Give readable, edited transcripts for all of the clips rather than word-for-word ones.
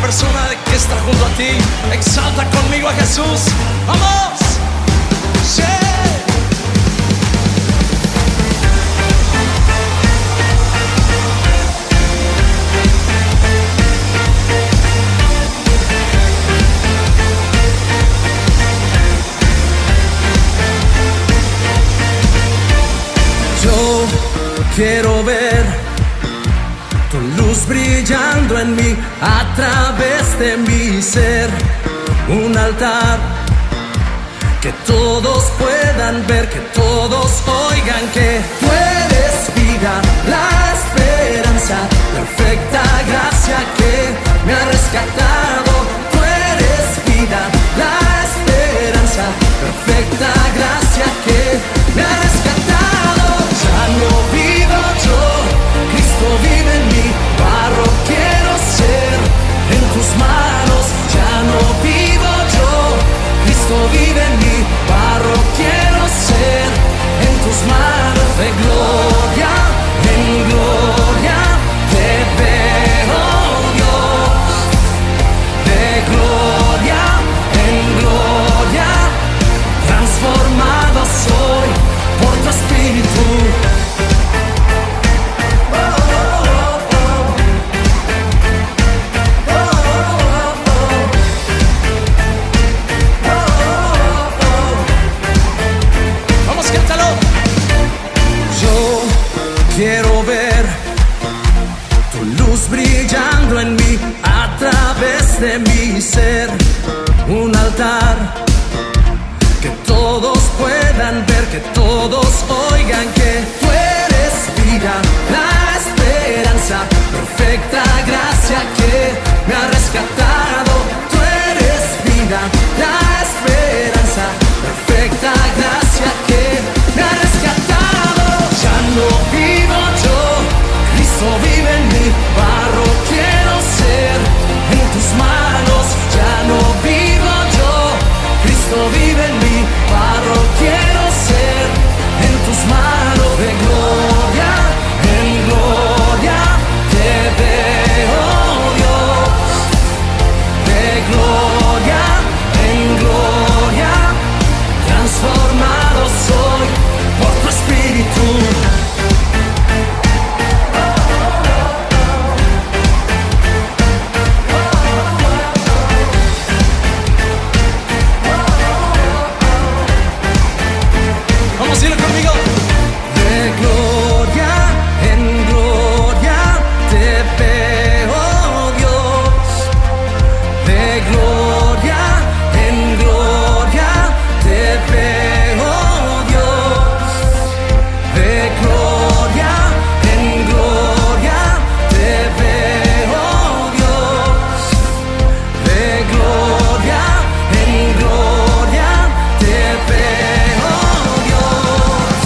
persona que está junto a ti, exalta conmigo a Jesús. ¡Vamos! ¡Sí! Yo quiero ver tu luz brillando en mí, a través de mi ser. Un altar que todos puedan ver, que todos oigan que tú eres vida, la esperanza, perfecta gracia que me ha rescatado. Tú eres vida, la esperanza, perfecta gracia que me ha rescatado. Ya no vivo yo, Cristo vive en mí, barro quiero ser en tus manos. Ya no vivo yo, Cristo vive en mí, barro quiero ser en tus manos. De gloria en gloria te veo, Dios. De gloria en gloria transformado soy por tu espíritu. Quiero ver tu luz brillando en mí, a través de mi ser. Un altar que todos puedan ver, que todos oigan que tú eres vida, la esperanza, perfecta gracia que me ha rescatado. Tú eres vida, la esperanza, perfecta gracia que me ha rescatado. Ya no vivo yo, Cristo vive en mí, barro quiero ser en tus manos. Ya no vivo yo, Cristo vive en mí, barro quiero ser en tus manos. De gloria en gloria te veo, Dios. De gloria en gloria transformado soy por tu espíritu. Vamos a decirlo conmigo. De gloria en gloria te veo, Dios. De gloria en gloria te veo, Dios. De gloria en gloria te veo, Dios. De gloria en gloria te veo, Dios.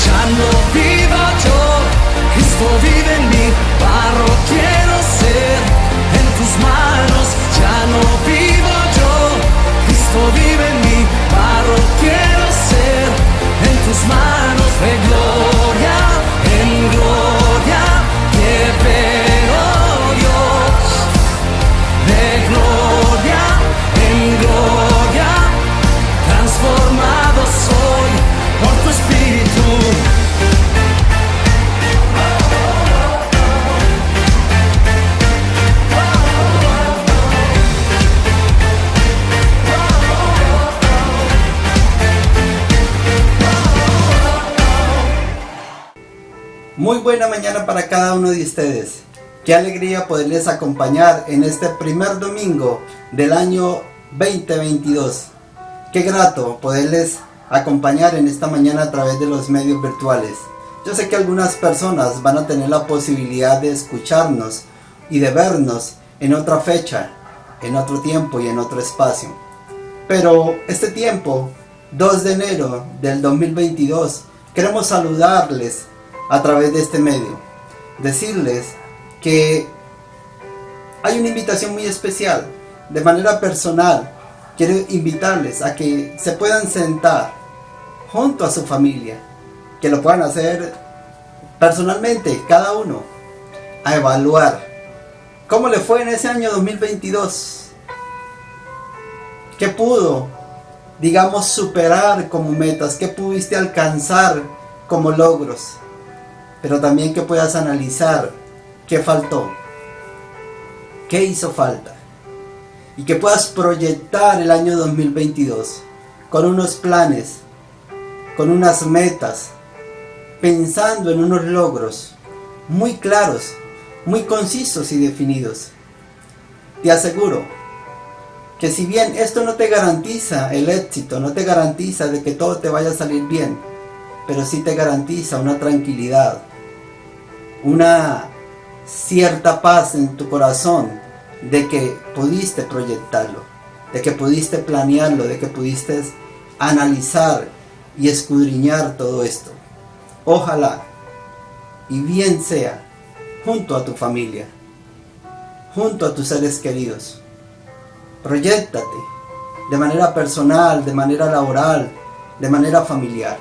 Ya no vivo yo, Cristo vive en mí, barro quiero ser en tus manos. Ya no vivo yo, Cristo vive en mí, barro quiero ser en tus manos. De gloria en gloria te veo, Dios. De gloria en gloria transformado soy por tu espíritu. Muy buena mañana para cada uno de ustedes. Qué alegría poderles acompañar en este primer domingo del año 2022. Qué grato poderles acompañar en esta mañana a través de los medios virtuales. Yo sé que algunas personas van a tener la posibilidad de escucharnos y de vernos en otra fecha, en otro tiempo y en otro espacio. Pero este tiempo, 2 de enero del 2022, queremos saludarles a través de este medio. Decirles que hay una invitación muy especial. De manera personal, quiero invitarles a que se puedan sentar junto a su familia, que lo puedan hacer personalmente, cada uno, a evaluar ¿Cómo le fue en ese año 2022? ¿Qué pudo, digamos, superar como metas? ¿Qué pudiste alcanzar como logros? Pero también que puedas analizar qué faltó, qué hizo falta. Y que puedas proyectar el año 2022 con unos planes, con unas metas, pensando en unos logros muy claros, muy concisos y definidos. Te aseguro que si bien esto no te garantiza el éxito, no te garantiza de que todo te vaya a salir bien, pero sí te garantiza una tranquilidad, una cierta paz en tu corazón de que pudiste proyectarlo, de que pudiste planearlo, de que pudiste analizar y escudriñar todo esto. Ojalá y bien sea junto a tu familia, junto a tus seres queridos. Proyéctate de manera personal, de manera laboral, de manera familiar.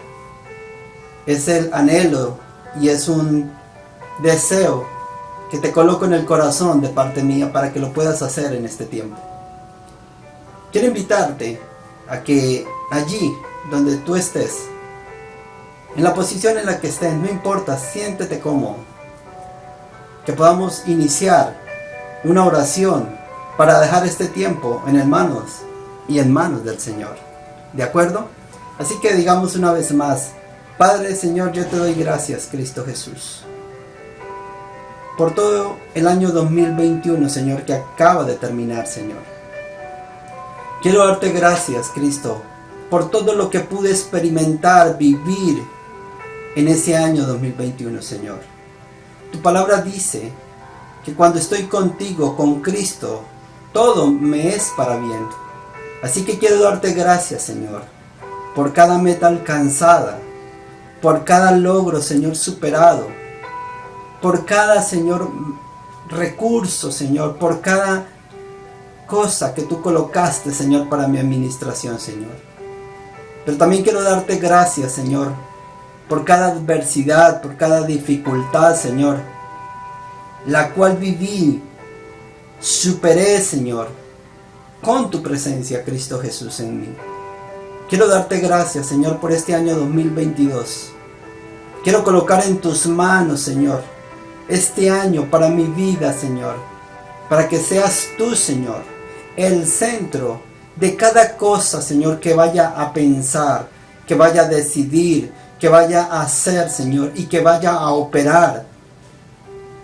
Es el anhelo y es un deseo que te coloco en el corazón de parte mía para que lo puedas hacer en este tiempo. Quiero invitarte a que allí donde tú estés, en la posición en la que estés, no importa, siéntete cómodo, que podamos iniciar una oración para dejar este tiempo en manos del Señor. ¿De acuerdo? Así que digamos una vez más: Padre, Señor, yo te doy gracias, Cristo Jesús, por todo el año 2021, Señor, que acaba de terminar, Señor. Quiero darte gracias, Cristo, por todo lo que pude experimentar, vivir en ese año 2021, Señor. Tu palabra dice que cuando estoy contigo, con Cristo, todo me es para bien. Así que quiero darte gracias, Señor, por cada meta alcanzada, por cada logro, Señor, superado, por cada, Señor, recurso, Señor, por cada cosa que tú colocaste, Señor, para mi administración, Señor. Pero también quiero darte gracias, Señor, por cada adversidad, por cada dificultad, Señor, la cual viví, superé, Señor, con tu presencia, Cristo Jesús, en mí. Quiero darte gracias, Señor, por este año 2022. Quiero colocar en tus manos, Señor, este año para mi vida, Señor, para que seas tú, Señor, el centro de cada cosa, Señor, que vaya a pensar, que vaya a decidir, que vaya a hacer, Señor, y que vaya a operar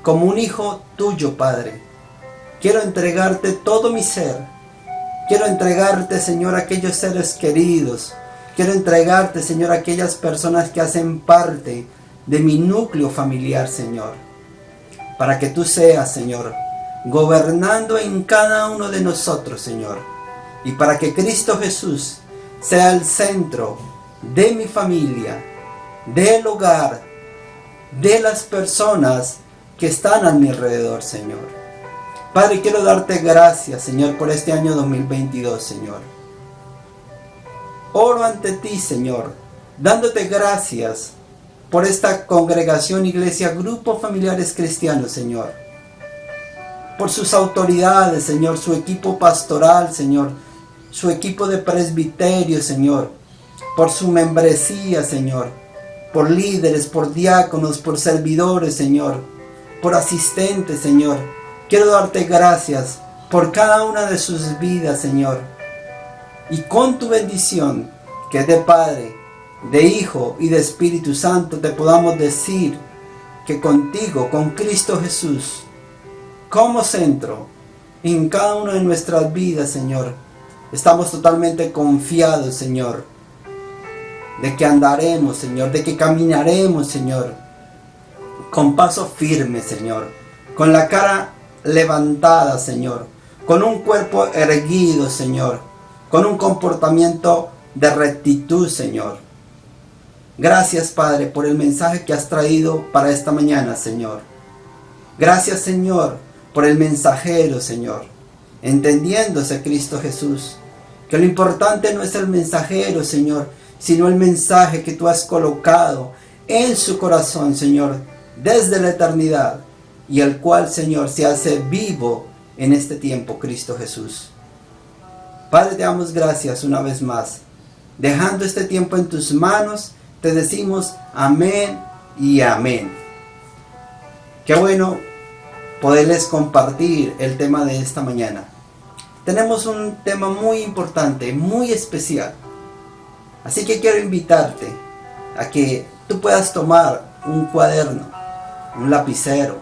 como un hijo tuyo, Padre. Quiero entregarte todo mi ser. Quiero entregarte, Señor, aquellos seres queridos. Quiero entregarte, Señor, aquellas personas que hacen parte de mi núcleo familiar, Señor. Para que tú seas, Señor, gobernando en cada uno de nosotros, Señor. Y para que Cristo Jesús sea el centro de mi familia, del hogar, de las personas que están a mi alrededor, Señor. Padre, quiero darte gracias, Señor, por este año 2022, Señor. Oro ante ti, Señor, dándote gracias por esta congregación, iglesia, grupos familiares cristianos, Señor. Por sus autoridades, Señor, su equipo pastoral, Señor, su equipo de presbiterio, Señor. Por su membresía, Señor. Por líderes, por diáconos, por servidores, Señor. Por asistentes, Señor. Quiero darte gracias por cada una de sus vidas, Señor. Y con tu bendición, que es de Padre, de Hijo y de Espíritu Santo, te podamos decir que contigo, con Cristo Jesús, como centro, en cada una de nuestras vidas, Señor, estamos totalmente confiados, Señor, de que andaremos, Señor, de que caminaremos, Señor, con paso firme, Señor, con la cara levantada, Señor, con un cuerpo erguido, Señor, con un comportamiento de rectitud, Señor. Gracias, Padre, por el mensaje que has traído para esta mañana, Señor. Gracias, Señor, por el mensajero, Señor, entendiéndose, Cristo Jesús, que lo importante no es el mensajero, Señor, sino el mensaje que tú has colocado en su corazón, Señor, desde la eternidad, y el cual, Señor, se hace vivo en este tiempo, Cristo Jesús. Padre, te damos gracias una vez más. Dejando este tiempo en tus manos, te decimos amén y amén. Qué bueno poderles compartir el tema de esta mañana. Tenemos un tema muy importante, muy especial. Así que quiero invitarte a que tú puedas tomar un cuaderno, un lapicero,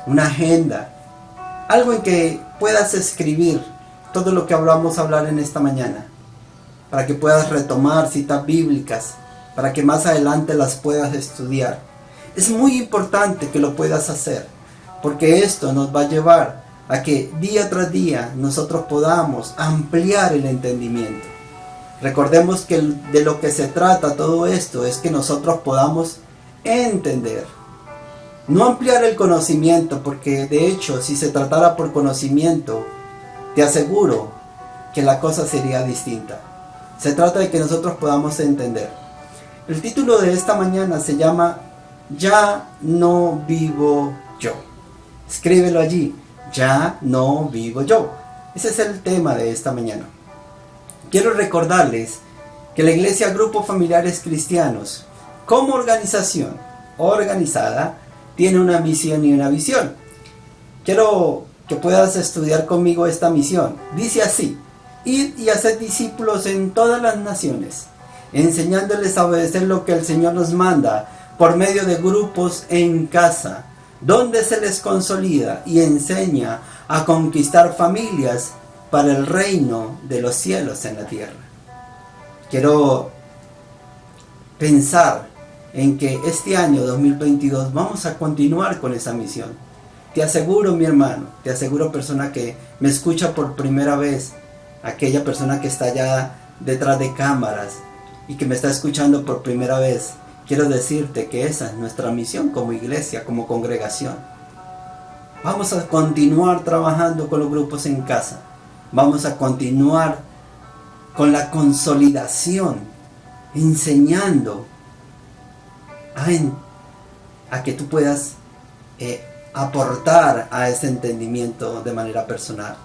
una agenda, algo en que puedas escribir todo lo que vamos a hablar en esta mañana, para que puedas retomar citas bíblicas, para que más adelante las puedas estudiar. Es muy importante que lo puedas hacer, porque esto nos va a llevar a que día tras día nosotros podamos ampliar el entendimiento. Recordemos que de lo que se trata todo esto es que nosotros podamos entender. No ampliar el conocimiento, porque de hecho si se tratara por conocimiento, te aseguro que la cosa sería distinta. Se trata de que nosotros podamos entender. El título de esta mañana se llama Ya no vivo yo. Escríbelo allí. Ya no vivo yo. Ese es el tema de esta mañana. Quiero recordarles que la Iglesia Grupo Familiares Cristianos, como organización organizada, tiene una misión y una visión. Quiero que puedas estudiar conmigo esta misión. Dice así: id y haced discípulos en todas las naciones, enseñándoles a obedecer lo que el Señor nos manda por medio de grupos en casa, donde se les consolida y enseña a conquistar familias para el reino de los cielos en la tierra. Quiero pensar en que este año 2022 vamos a continuar con esa misión. Te aseguro, mi hermano, te aseguro, persona que me escucha por primera vez, aquella persona que está allá detrás de cámaras y que me está escuchando por primera vez, quiero decirte que esa es nuestra misión como iglesia, como congregación. Vamos a continuar trabajando con los grupos en casa. Vamos a continuar con la consolidación, enseñando a que tú puedas aportar a ese entendimiento de manera personal.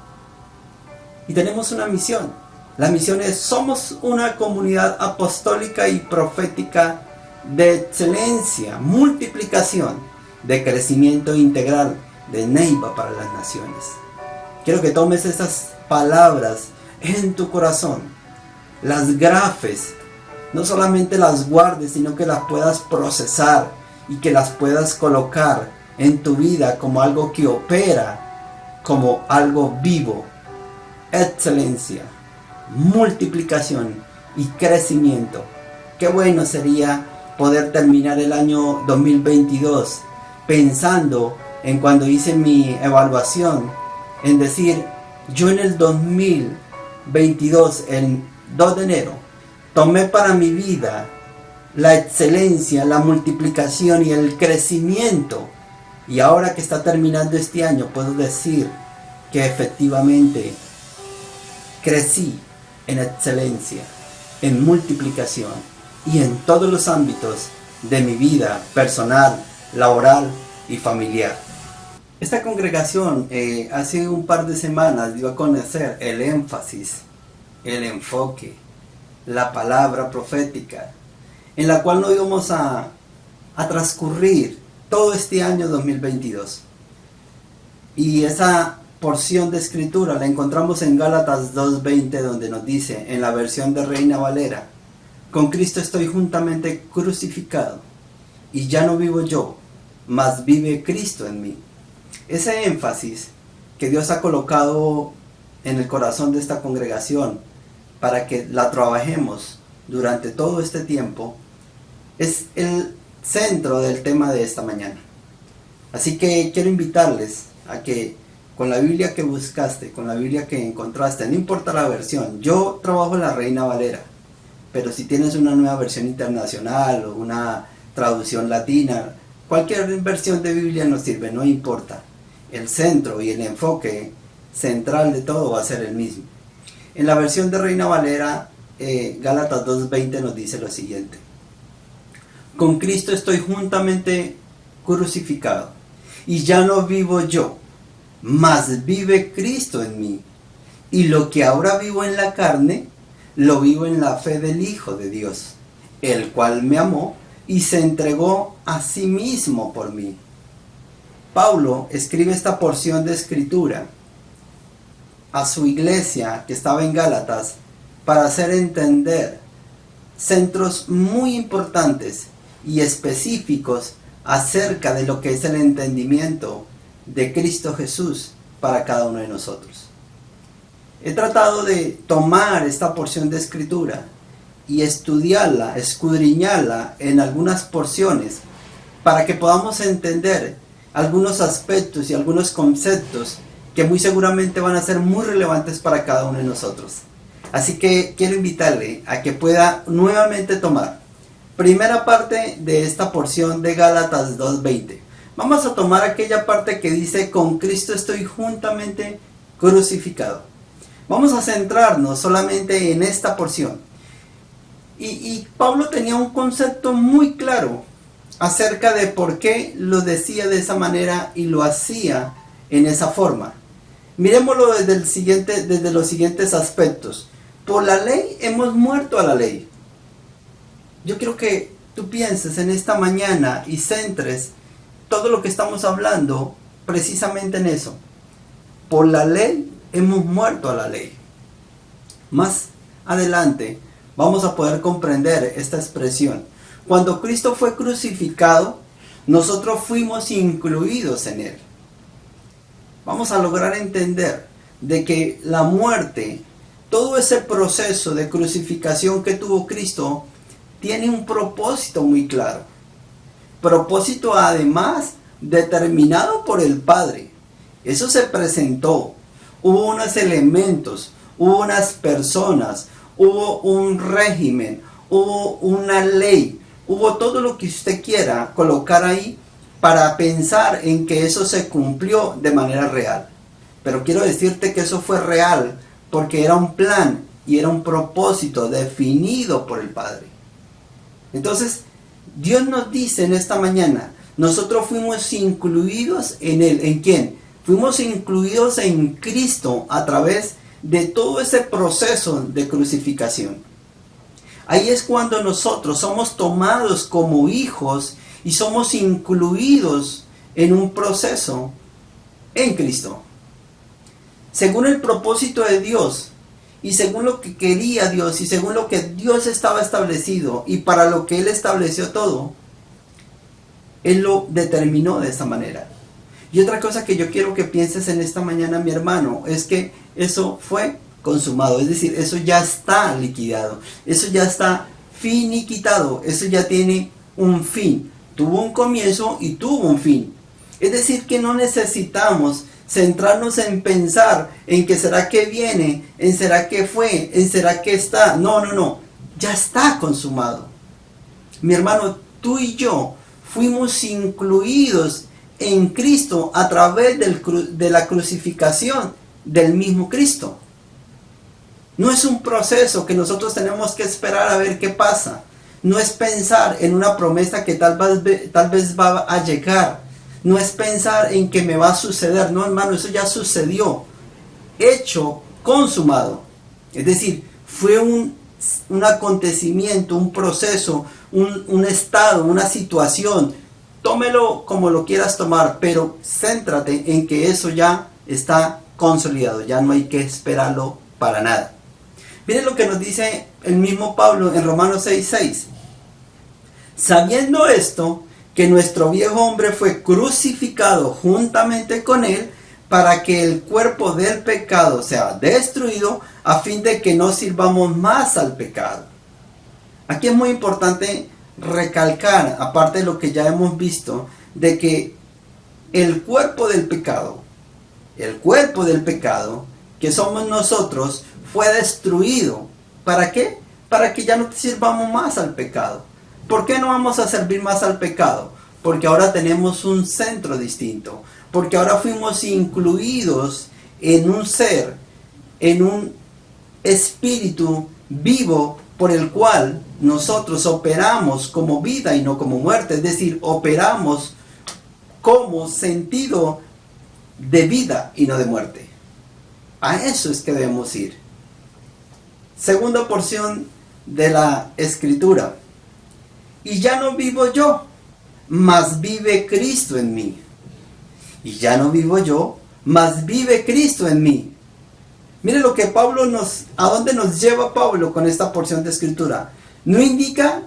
Y tenemos una misión. La misión es: somos una comunidad apostólica y profética de excelencia, multiplicación, de crecimiento integral, de Neiva para las naciones. Quiero que tomes esas palabras en tu corazón, las grafes, no solamente las guardes, sino que las puedas procesar y que las puedas colocar en tu vida como algo que opera, como algo vivo. Excelencia, multiplicación y crecimiento. Qué bueno sería poder terminar el año 2022 pensando en cuando hice mi evaluación, en decir: yo en el 2022, el 2 de enero, tomé para mi vida la excelencia, la multiplicación y el crecimiento. Y ahora que está terminando este año, puedo decir que efectivamente crecí en excelencia, en multiplicación y en todos los ámbitos de mi vida personal, laboral y familiar. Esta congregación hace un par de semanas dio a conocer el énfasis, el enfoque, la palabra profética, en la cual nos íbamos a transcurrir todo este año 2022. Y esa porción de escritura la encontramos en Gálatas 2:20, donde nos dice, en la versión de Reina Valera: con Cristo estoy juntamente crucificado, y ya no vivo yo, mas vive Cristo en mí. Ese énfasis que Dios ha colocado en el corazón de esta congregación para que la trabajemos durante todo este tiempo es el centro del tema de esta mañana. Así que quiero invitarles a que con la Biblia que buscaste, con la Biblia que encontraste, no importa la versión, yo trabajo en la Reina Valera, pero si tienes una nueva versión internacional o una traducción latina, cualquier versión de Biblia nos sirve, no importa. El centro y el enfoque central de todo va a ser el mismo. En la versión de Reina Valera, Gálatas 2:20 nos dice lo siguiente: con Cristo estoy juntamente crucificado, y ya no vivo yo, mas vive Cristo en mí. Y lo que ahora vivo en la carne, lo vivo en la fe del Hijo de Dios, el cual me amó y se entregó a sí mismo por mí. Pablo escribe esta porción de escritura a su iglesia que estaba en Gálatas para hacer entender centros muy importantes y específicos acerca de lo que es el entendimiento de Cristo Jesús para cada uno de nosotros. He tratado de tomar esta porción de escritura y estudiarla, escudriñarla en algunas porciones para que podamos entender algunos aspectos y algunos conceptos que muy seguramente van a ser muy relevantes para cada uno de nosotros. Así que quiero invitarle a que pueda nuevamente tomar primera parte de esta porción de Gálatas 2:20. Vamos a tomar aquella parte que dice: con Cristo estoy juntamente crucificado. Vamos a centrarnos solamente en esta porción. Y Pablo tenía un concepto muy claro acerca de por qué lo decía de esa manera y lo hacía en esa forma. Miremoslo desde los siguientes aspectos. Por la ley hemos muerto a la ley. Yo quiero que tú pienses en esta mañana y centres todo lo que estamos hablando precisamente en eso. Por la ley hemos muerto a la ley. Más adelante vamos a poder comprender esta expresión. Cuando Cristo fue crucificado, nosotros fuimos incluidos en él. Vamos a lograr entender de que la muerte, todo ese proceso de crucificación que tuvo Cristo, tiene un propósito muy claro. Propósito además determinado por el Padre. Eso se presentó. Hubo unos elementos, hubo unas personas, hubo un régimen, hubo una ley, hubo todo lo que usted quiera colocar ahí para pensar en que eso se cumplió de manera real. Pero quiero decirte que eso fue real porque era un plan y era un propósito definido por el Padre. Entonces, Dios nos dice en esta mañana, nosotros fuimos incluidos en Él. ¿En quién? Fuimos incluidos en Cristo a través de todo ese proceso de crucificación. Ahí es cuando nosotros somos tomados como hijos y somos incluidos en un proceso en Cristo. Según el propósito de Dios y según lo que quería Dios y según lo que Dios estaba establecido y para lo que Él estableció todo, Él lo determinó de esa manera. Y otra cosa que yo quiero que pienses en esta mañana, mi hermano, es que eso fue consumado, es decir, eso ya está liquidado, eso ya está finiquitado, eso ya tiene un fin, tuvo un comienzo y tuvo un fin. Es decir, que no necesitamos centrarnos en pensar en que será que viene, en será que fue, en será que está. No, ya está consumado. Mi hermano, tú y yo fuimos incluidos en Cristo a través de la crucificación del mismo Cristo. No es un proceso que nosotros tenemos que esperar a ver qué pasa. No es pensar en una promesa que tal vez va a llegar. No es pensar en que me va a suceder. No, hermano, eso ya sucedió. Hecho, consumado. Es decir, fue un acontecimiento, un proceso, un estado, una situación. Tómelo como lo quieras tomar, pero céntrate en que eso ya está consolidado. Ya no hay que esperarlo para nada. Miren lo que nos dice el mismo Pablo en Romanos 6:6. Sabiendo esto, que nuestro viejo hombre fue crucificado juntamente con él, para que el cuerpo del pecado sea destruido, a fin de que no sirvamos más al pecado. Aquí es muy importante recalcar, aparte de lo que ya hemos visto, de que el cuerpo del pecado, que somos nosotros, fue destruido. ¿Para qué? Para que ya no sirvamos más al pecado. ¿Por qué no vamos a servir más al pecado? Porque ahora tenemos un centro distinto. Porque ahora fuimos incluidos en un ser, en un espíritu vivo por el cual nosotros operamos como vida y no como muerte. Es decir, operamos como sentido de vida y no de muerte. A eso es que debemos ir. Segunda porción de la escritura. Y ya no vivo yo, mas vive Cristo en mí. Y ya no vivo yo, mas vive Cristo en mí. Mire lo que a dónde nos lleva Pablo con esta porción de escritura. No indica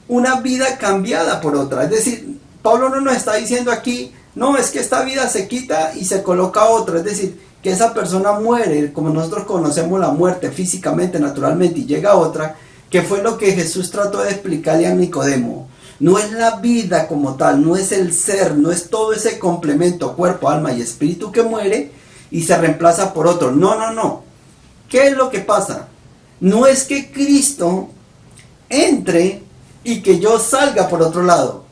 una vida cambiada por otra. Es decir, Pablo no nos está diciendo aquí, no, es que esta vida se quita y se coloca otra. Es decir, que esa persona muere, como nosotros conocemos la muerte físicamente, naturalmente, y llega otra, que fue lo que Jesús trató de explicarle a Nicodemo. No es la vida como tal, no es el ser, no es todo ese complemento, cuerpo, alma y espíritu que muere y se reemplaza por otro. No. ¿Qué es lo que pasa? No es que Cristo entre y que yo salga por otro lado.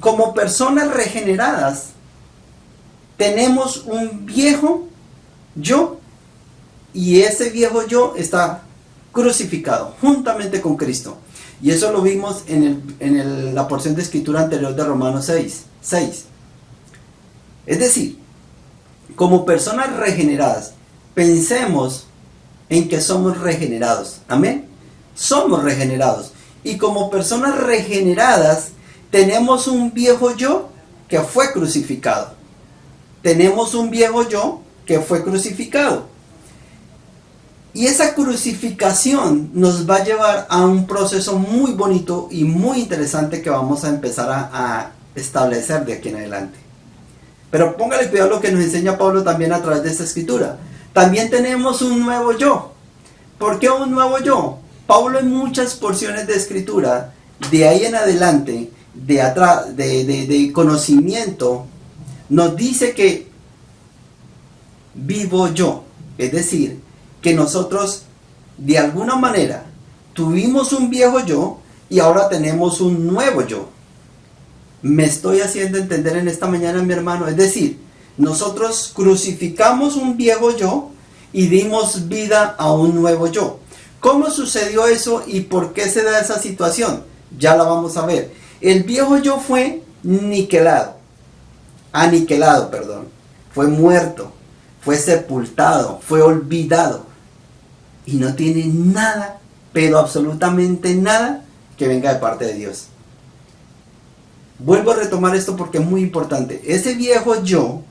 Como personas regeneradas, tenemos un viejo yo y ese viejo yo está crucificado juntamente con Cristo. Y eso lo vimos en la porción de escritura anterior de Romanos 6. Es decir, como personas regeneradas, pensemos en que somos regenerados. Amén. Somos regenerados. Y como personas regeneradas, tenemos un viejo yo que fue crucificado. Tenemos un viejo yo que fue crucificado. Y esa crucificación nos va a llevar a un proceso muy bonito y muy interesante que vamos a empezar a establecer de aquí en adelante. Pero póngale cuidado lo que nos enseña Pablo también a través de esta escritura. También tenemos un nuevo yo. ¿Por qué un nuevo yo? Pablo en muchas porciones de escritura, de ahí en adelante, de conocimiento, nos dice que vivo yo. Es decir, que nosotros de alguna manera tuvimos un viejo yo y ahora tenemos un nuevo yo. Me estoy haciendo entender en esta mañana, mi hermano. Es decir, nosotros crucificamos un viejo yo y dimos vida a un nuevo yo. ¿Cómo sucedió eso y por qué se da esa situación? Ya la vamos a ver. El viejo yo fue aniquilado, fue muerto, fue sepultado, fue olvidado y no tiene nada, pero absolutamente nada que venga de parte de Dios. Vuelvo a retomar esto porque es muy importante. Ese viejo yo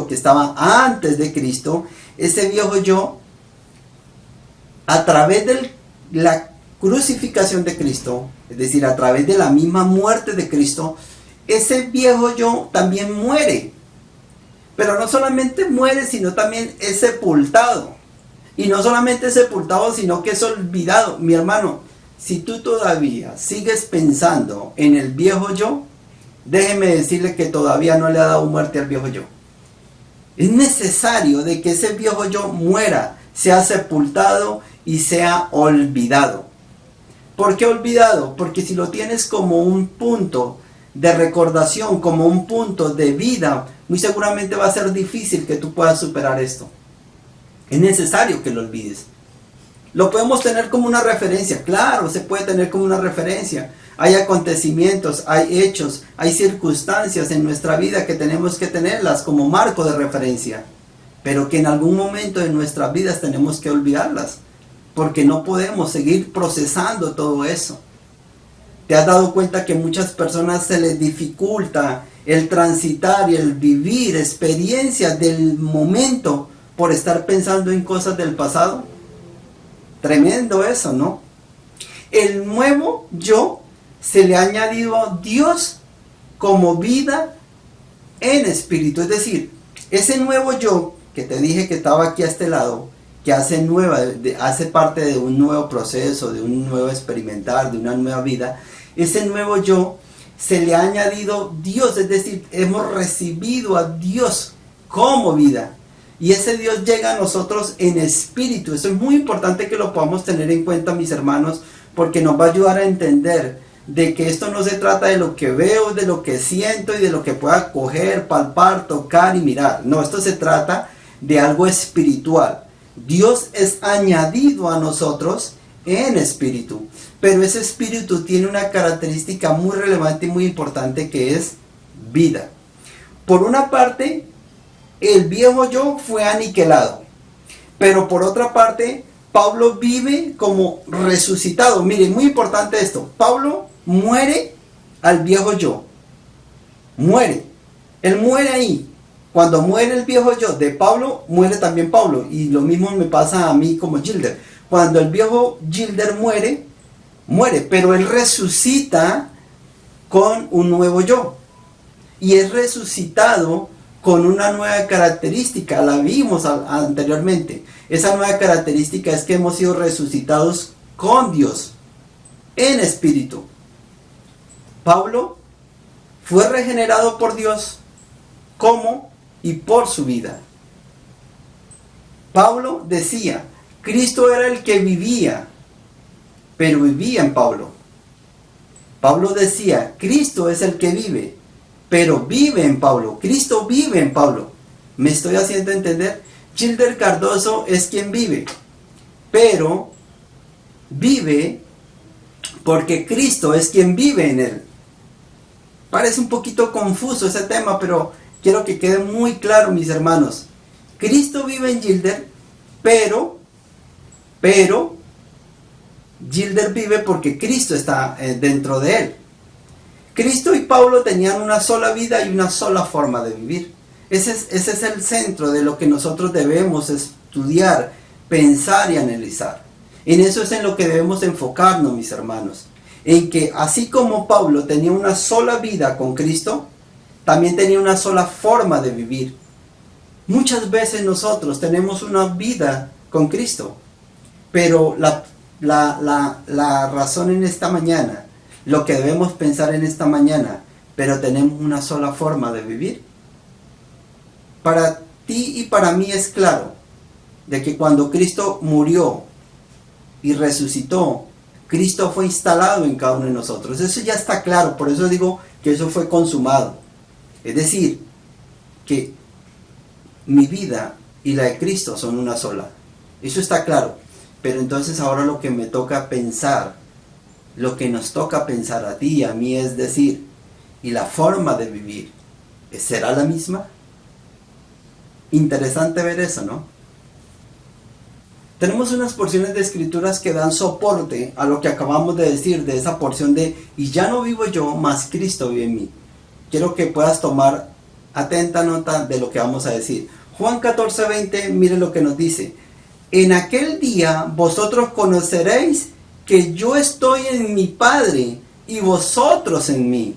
que estaba antes de Cristo, ese viejo yo, a través de la crucificación de Cristo, es decir, a través de la misma muerte de Cristo, ese viejo yo también muere. Pero no solamente muere, sino también es sepultado. Y no solamente es sepultado, sino que es olvidado. Mi hermano, si tú todavía sigues pensando en el viejo yo, déjeme decirle que todavía no le ha dado muerte al viejo yo. Es necesario de que ese viejo yo muera, sea sepultado y sea olvidado. ¿Por qué olvidado? Porque si lo tienes como un punto de recordación, como un punto de vida, muy seguramente va a ser difícil que tú puedas superar esto. Es necesario que lo olvides. Lo podemos tener como una referencia, claro, se puede tener como una referencia. Hay acontecimientos, hay hechos, hay circunstancias en nuestra vida que tenemos que tenerlas como marco de referencia, pero que en algún momento de nuestras vidas tenemos que olvidarlas, porque no podemos seguir procesando todo eso. ¿Te has dado cuenta que a muchas personas se les dificulta el transitar y el vivir experiencias del momento por estar pensando en cosas del pasado? Tremendo eso, ¿no? El nuevo yo se le ha añadido a Dios como vida en espíritu. Es decir, ese nuevo yo que te dije que estaba aquí a este lado, que hace parte de un nuevo proceso, de un nuevo experimentar, de una nueva vida, ese nuevo yo se le ha añadido Dios, es decir, hemos recibido a Dios como vida. Y ese Dios llega a nosotros en espíritu. Eso es muy importante que lo podamos tener en cuenta, mis hermanos, porque nos va a ayudar a entender de que esto no se trata de lo que veo, de lo que siento y de lo que pueda coger, palpar, tocar y mirar. No, esto se trata de algo espiritual. Dios es añadido a nosotros en espíritu. Pero ese espíritu tiene una característica muy relevante y muy importante, que es vida. Por una parte, el viejo yo fue aniquilado. Pero por otra parte, Pablo vive como resucitado. Miren, muy importante esto. Pablo muere al viejo yo. Muere. Él muere ahí. Cuando muere el viejo yo de Pablo, muere también Pablo. Y lo mismo me pasa a mí como Gilder. Cuando el viejo Gilder muere, muere. Pero él resucita con un nuevo yo. Y es resucitado con una nueva característica. La vimos anteriormente. Esa nueva característica es que hemos sido resucitados con Dios en espíritu. Pablo fue regenerado por Dios. ¿Cómo? Y por su vida. Pablo decía, Cristo era el que vivía, pero vivía en Pablo. Pablo decía, Cristo es el que vive, pero vive en Pablo. Cristo vive en Pablo. ¿Me estoy haciendo entender? Gilder Cardoso es quien vive, pero vive porque Cristo es quien vive en él. Parece un poquito confuso ese tema, pero quiero que quede muy claro, mis hermanos. Cristo vive en Gilder, pero Gilder vive porque Cristo está dentro de él. Cristo y Pablo tenían una sola vida y una sola forma de vivir. Ese es el centro de lo que nosotros debemos estudiar, pensar y analizar. En eso es en lo que debemos enfocarnos, mis hermanos. En que así como Pablo tenía una sola vida con Cristo, también tenía una sola forma de vivir. Muchas veces nosotros tenemos una vida con Cristo, pero la razón en esta mañana, lo que debemos pensar en esta mañana, pero tenemos una sola forma de vivir. Para ti y para mí es claro de que cuando Cristo murió y resucitó, Cristo fue instalado en cada uno de nosotros. Eso ya está claro, por eso digo que eso fue consumado. Es decir, que mi vida y la de Cristo son una sola. Eso está claro. Pero entonces ahora lo que me toca pensar, lo que nos toca pensar a ti y a mí es decir, ¿y la forma de vivir será la misma? Interesante ver eso, ¿no? Tenemos unas porciones de escrituras que dan soporte a lo que acabamos de decir, de esa porción de, y ya no vivo yo, mas Cristo vive en mí. Quiero que puedas tomar atenta nota de lo que vamos a decir. Juan 14:20, mire lo que nos dice. En aquel día vosotros conoceréis que yo estoy en mi Padre y vosotros en mí,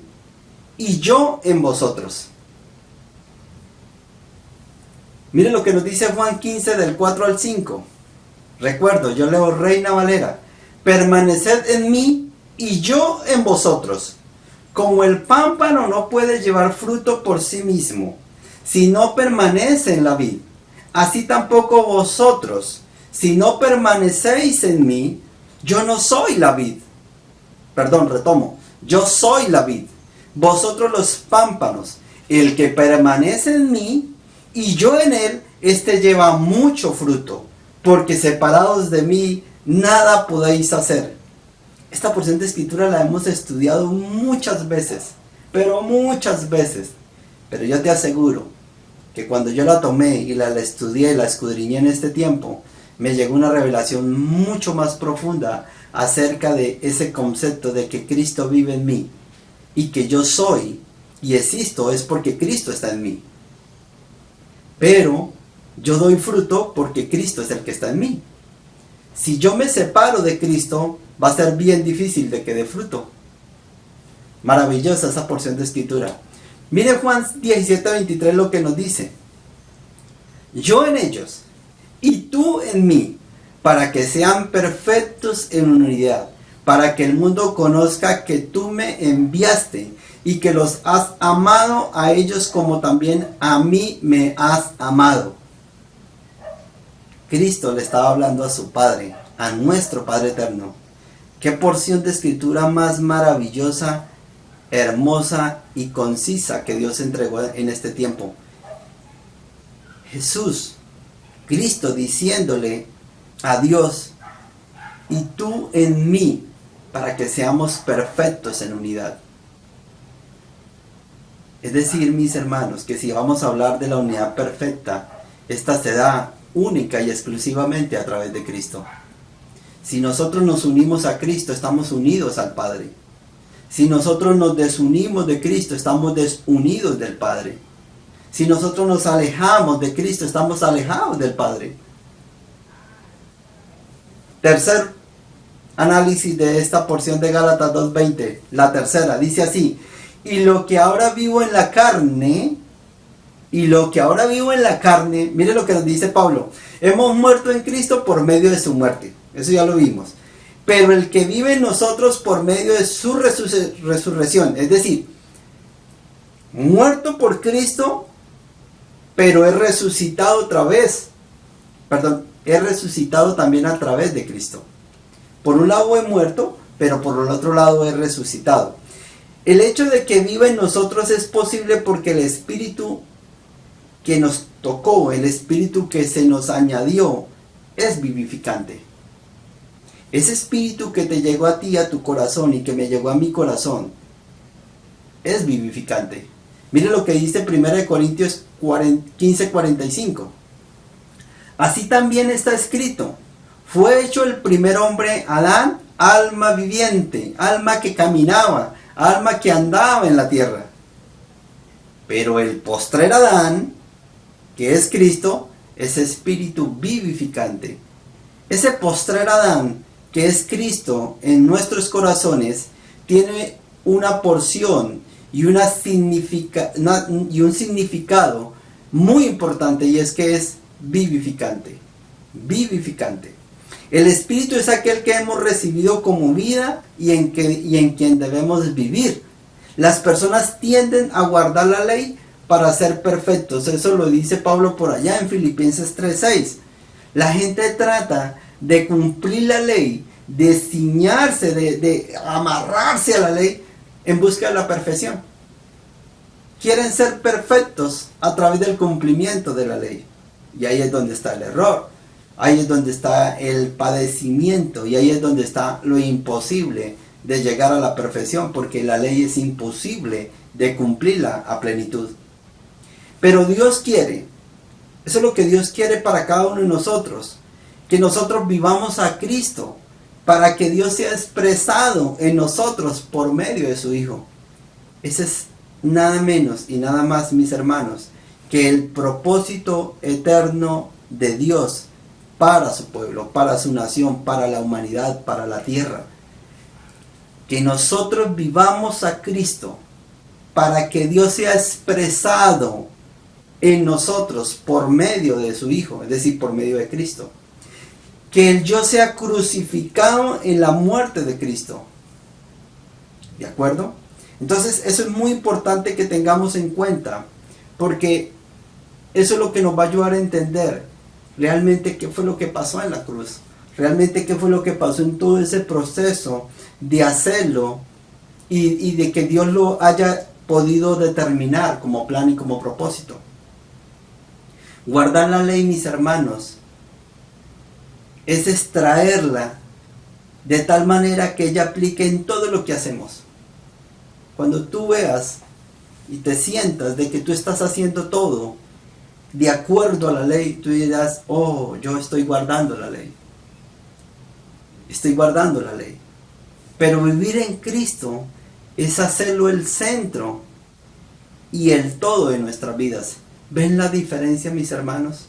y yo en vosotros. Mire lo que nos dice Juan 15 del 4 al 5. Recuerdo, yo leo Reina Valera. Permaneced en mí y yo en vosotros. Como el pámpano no puede llevar fruto por sí mismo, si no permanece en la vid, así tampoco vosotros, si no permanecéis en mí. Yo no soy la vid. Perdón, retomo. Yo soy la vid. Vosotros los pámpanos. El que permanece en mí y yo en él, este lleva mucho fruto, porque separados de mí nada podéis hacer. Esta porción de escritura la hemos estudiado muchas veces, pero muchas veces. Pero yo te aseguro que cuando yo la tomé y la estudié, la escudriñé en este tiempo, me llegó una revelación mucho más profunda acerca de ese concepto de que Cristo vive en mí y que yo soy y existo es porque Cristo está en mí. Pero yo doy fruto porque Cristo es el que está en mí. Si yo me separo de Cristo, va a ser bien difícil de que dé fruto. Maravillosa esa porción de escritura. Mire Juan 17:23 lo que nos dice. Yo en ellos y tú en mí, para que sean perfectos en unidad, para que el mundo conozca que tú me enviaste y que los has amado a ellos como también a mí me has amado. Cristo le estaba hablando a su Padre, a nuestro Padre eterno. Qué porción de escritura más maravillosa, hermosa y concisa que Dios entregó en este tiempo. Jesús, Cristo diciéndole a Dios y tú en mí, para que seamos perfectos en unidad. Es decir, mis hermanos, que si vamos a hablar de la unidad perfecta, esta se da única y exclusivamente a través de Cristo. Si nosotros nos unimos a Cristo, estamos unidos al Padre. Si nosotros nos desunimos de Cristo, estamos desunidos del Padre. Si nosotros nos alejamos de Cristo, estamos alejados del Padre. Tercer análisis de esta porción de Gálatas 2:20. La tercera dice así: y lo que ahora vivo en la carne, mire lo que nos dice Pablo: hemos muerto en Cristo por medio de su muerte. Eso ya lo vimos. Pero el que vive en nosotros por medio de su resurrección. Es decir, muerto por Cristo, pero he resucitado otra vez. He resucitado también a través de Cristo. Por un lado he muerto, pero por el otro lado he resucitado. El hecho de que viva en nosotros es posible porque el Espíritu que nos tocó, el Espíritu que se nos añadió, es vivificante. Ese Espíritu que te llegó a ti, a tu corazón, y que me llegó a mi corazón, es vivificante. Mire lo que dice 1 Corintios 15:45. Así también está escrito: fue hecho el primer hombre, Adán, alma viviente, alma que caminaba, alma que andaba en la tierra. Pero el postrer Adán, que es Cristo, es espíritu vivificante. Ese postrer Adán, que es Cristo en nuestros corazones, tiene una porción y un significado muy importante, y es que es vivificante. Vivificante. El Espíritu es aquel que hemos recibido como vida y en quien debemos vivir. Las personas tienden a guardar la ley para ser perfectos. Eso lo dice Pablo por allá en Filipenses 3:6. La gente trata de cumplir la ley, de ciñarse, de amarrarse a la ley en busca de la perfección. Quieren ser perfectos a través del cumplimiento de la ley. Y ahí es donde está el error. Ahí es donde está el padecimiento, y ahí es donde está lo imposible de llegar a la perfección, porque la ley es imposible de cumplirla a plenitud. Pero Dios quiere, eso es lo que Dios quiere para cada uno de nosotros, que nosotros vivamos a Cristo, para que Dios sea expresado en nosotros por medio de su Hijo. Ese es nada menos y nada más, mis hermanos, que el propósito eterno de Dios para su pueblo, para su nación, para la humanidad, para la tierra. Que nosotros vivamos a Cristo para que Dios sea expresado en nosotros por medio de su Hijo, es decir, por medio de Cristo. Que el yo sea crucificado en la muerte de Cristo. ¿De acuerdo? Entonces, eso es muy importante que tengamos en cuenta, porque eso es lo que nos va a ayudar a entender realmente qué fue lo que pasó en la cruz, realmente qué fue lo que pasó en todo ese proceso de hacerlo y de que Dios lo haya podido determinar como plan y como propósito. Guardar la ley, mis hermanos, es extraerla de tal manera que ella aplique en todo lo que hacemos. Cuando tú veas y te sientas de que tú estás haciendo todo de acuerdo a la ley, tú dirás: oh, yo estoy guardando la ley. Estoy guardando la ley. Pero vivir en Cristo es hacerlo el centro y el todo de nuestras vidas. ¿Ven la diferencia, mis hermanos?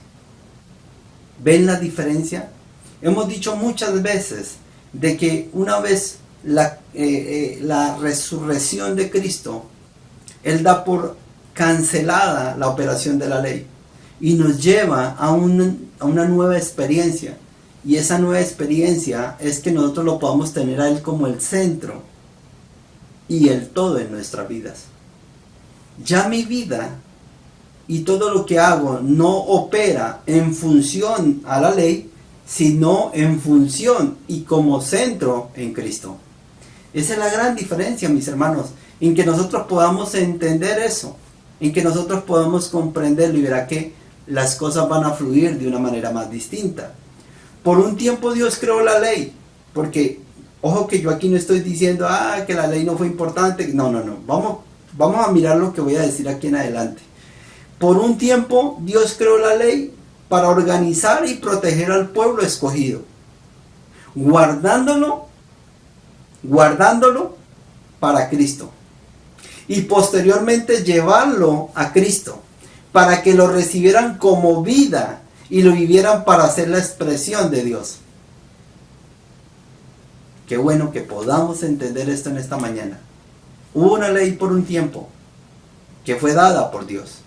¿Ven la diferencia? Hemos dicho muchas veces de que una vez la resurrección de Cristo, Él da por cancelada la operación de la ley y nos lleva a una nueva experiencia. Y esa nueva experiencia es que nosotros lo podamos tener a Él como el centro y el todo en nuestras vidas. Ya mi vida y todo lo que hago no opera en función a la ley, sino en función y como centro en Cristo. Esa es la gran diferencia, mis hermanos, en que nosotros podamos entender eso, en que nosotros podamos comprenderlo y verá que las cosas van a fluir de una manera más distinta. Por un tiempo Dios creó la ley Porque, ojo que yo aquí no estoy diciendo, que la ley no fue importante. No. Vamos a mirar lo que voy a decir aquí en adelante. Por un tiempo, Dios creó la ley para organizar y proteger al pueblo escogido, guardándolo para Cristo. Y posteriormente llevarlo a Cristo, para que lo recibieran como vida y lo vivieran para ser la expresión de Dios. Qué bueno que podamos entender esto en esta mañana. Hubo una ley por un tiempo que fue dada por Dios,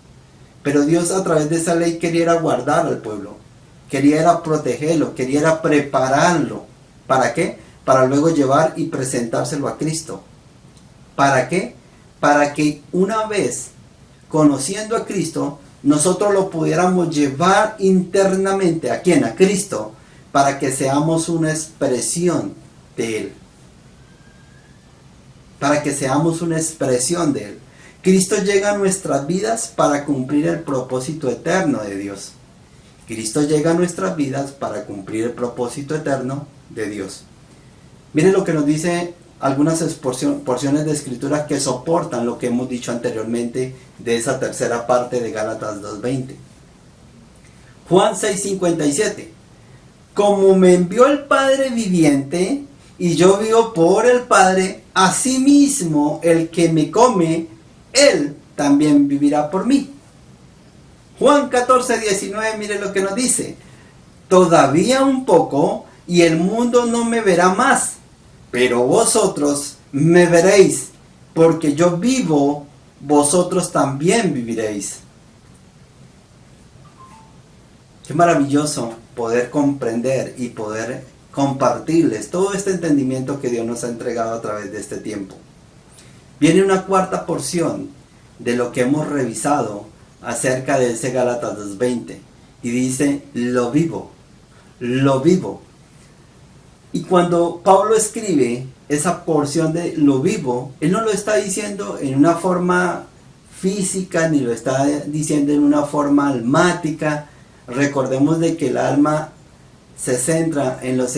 pero Dios a través de esa ley quería guardar al pueblo, quería protegerlo, quería prepararlo. ¿Para qué? Para luego llevar y presentárselo a Cristo. ¿Para qué? Para que una vez conociendo a Cristo, nosotros lo pudiéramos llevar internamente. ¿A quién? A Cristo, para que seamos una expresión de Él. Para que seamos una expresión de Él. Cristo llega a nuestras vidas para cumplir el propósito eterno de Dios. Cristo llega a nuestras vidas para cumplir el propósito eterno de Dios. Miren lo que nos dice algunas porciones de escritura que soportan lo que hemos dicho anteriormente de esa tercera parte de Gálatas 2:20. Juan 6:57. Como me envió el Padre viviente y yo vivo por el Padre, asimismo el que me come, él también vivirá por mí. Juan 14:19, mire lo que nos dice. Todavía un poco y el mundo no me verá más, pero vosotros me veréis, porque yo vivo, vosotros también viviréis. Qué maravilloso poder comprender y poder compartirles todo este entendimiento que Dios nos ha entregado a través de este tiempo. Viene una cuarta porción de lo que hemos revisado acerca de ese Gálatas 2:20 y dice, lo vivo. Y cuando Pablo escribe esa porción de lo vivo, él no lo está diciendo en una forma física, ni lo está diciendo en una forma almática. Recordemos de que el alma se centra en los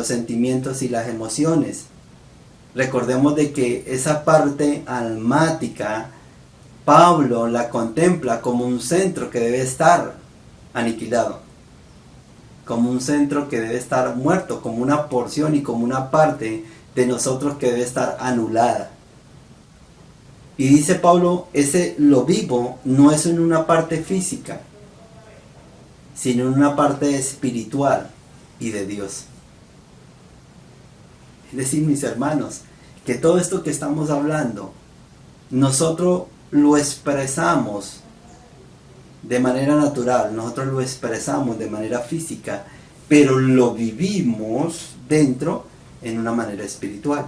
sentimientos y las emociones. Recordemos de que esa parte almática, Pablo la contempla como un centro que debe estar aniquilado, como un centro que debe estar muerto, como una porción y como una parte de nosotros que debe estar anulada. Y dice Pablo, ese lo vivo no es en una parte física, sino en una parte espiritual y de Dios. Es decir, mis hermanos, que todo esto que estamos hablando, nosotros lo expresamos de manera natural, nosotros lo expresamos de manera física, pero lo vivimos dentro en una manera espiritual.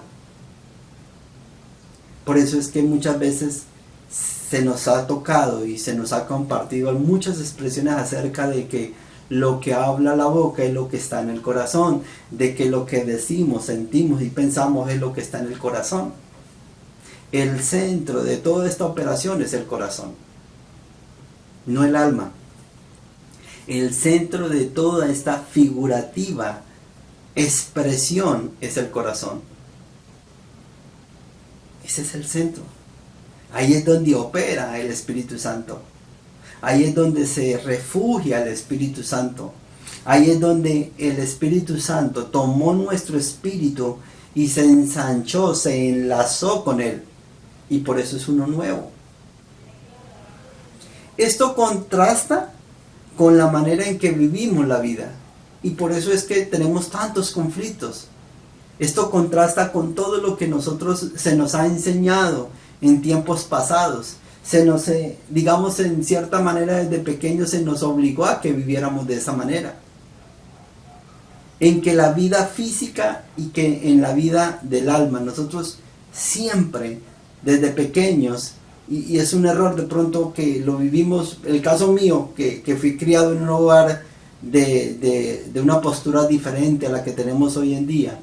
Por eso es que muchas veces se nos ha tocado y se nos ha compartido muchas expresiones acerca de que lo que habla la boca es lo que está en el corazón, de que lo que decimos, sentimos y pensamos es lo que está en el corazón. El centro de toda esta operación es el corazón, no el alma. El centro de toda esta figurativa expresión es el corazón. Ese es el centro. Ahí es donde opera el Espíritu Santo. Ahí es donde se refugia el Espíritu Santo. Ahí es donde el Espíritu Santo tomó nuestro espíritu y se ensanchó, se enlazó con él. Y por eso es uno nuevo. Esto contrasta con la manera en que vivimos la vida. Y por eso es que tenemos tantos conflictos. Esto contrasta con todo lo que se nos ha enseñado en tiempos pasados. Digamos, en cierta manera desde pequeños se nos obligó a que viviéramos de esa manera. En que la vida física y que en la vida del alma, nosotros siempre, desde pequeños, y es un error de pronto que lo vivimos, el caso mío, que fui criado en un hogar de una postura diferente a la que tenemos hoy en día.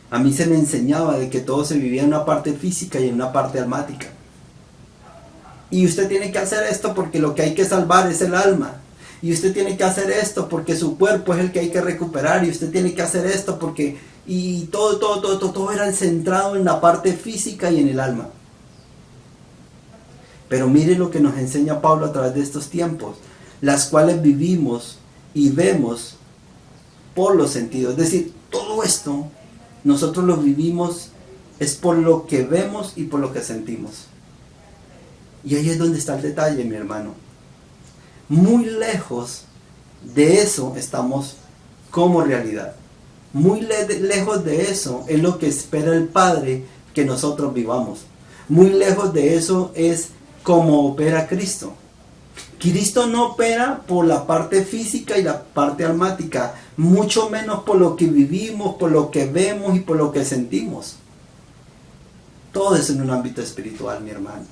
A mí se me enseñaba de que todo se vivía en una parte física y en una parte almática. Y usted tiene que hacer esto porque lo que hay que salvar es el alma. Y usted tiene que hacer esto porque su cuerpo es el que hay que recuperar. Y usted tiene que hacer esto porque y todo era centrado en la parte física y en el alma. Pero mire lo que nos enseña Pablo a través de estos tiempos, las cuales vivimos y vemos por los sentidos. Es decir, todo esto nosotros lo vivimos es por lo que vemos y por lo que sentimos. Y ahí es donde está el detalle, mi hermano. Muy lejos de eso estamos como realidad. Muy lejos de eso es lo que espera el Padre que nosotros vivamos. Muy lejos de eso es como opera Cristo. Cristo no opera por la parte física y la parte almática, mucho menos por lo que vivimos, por lo que vemos y por lo que sentimos. Todo es en un ámbito espiritual, mi hermano.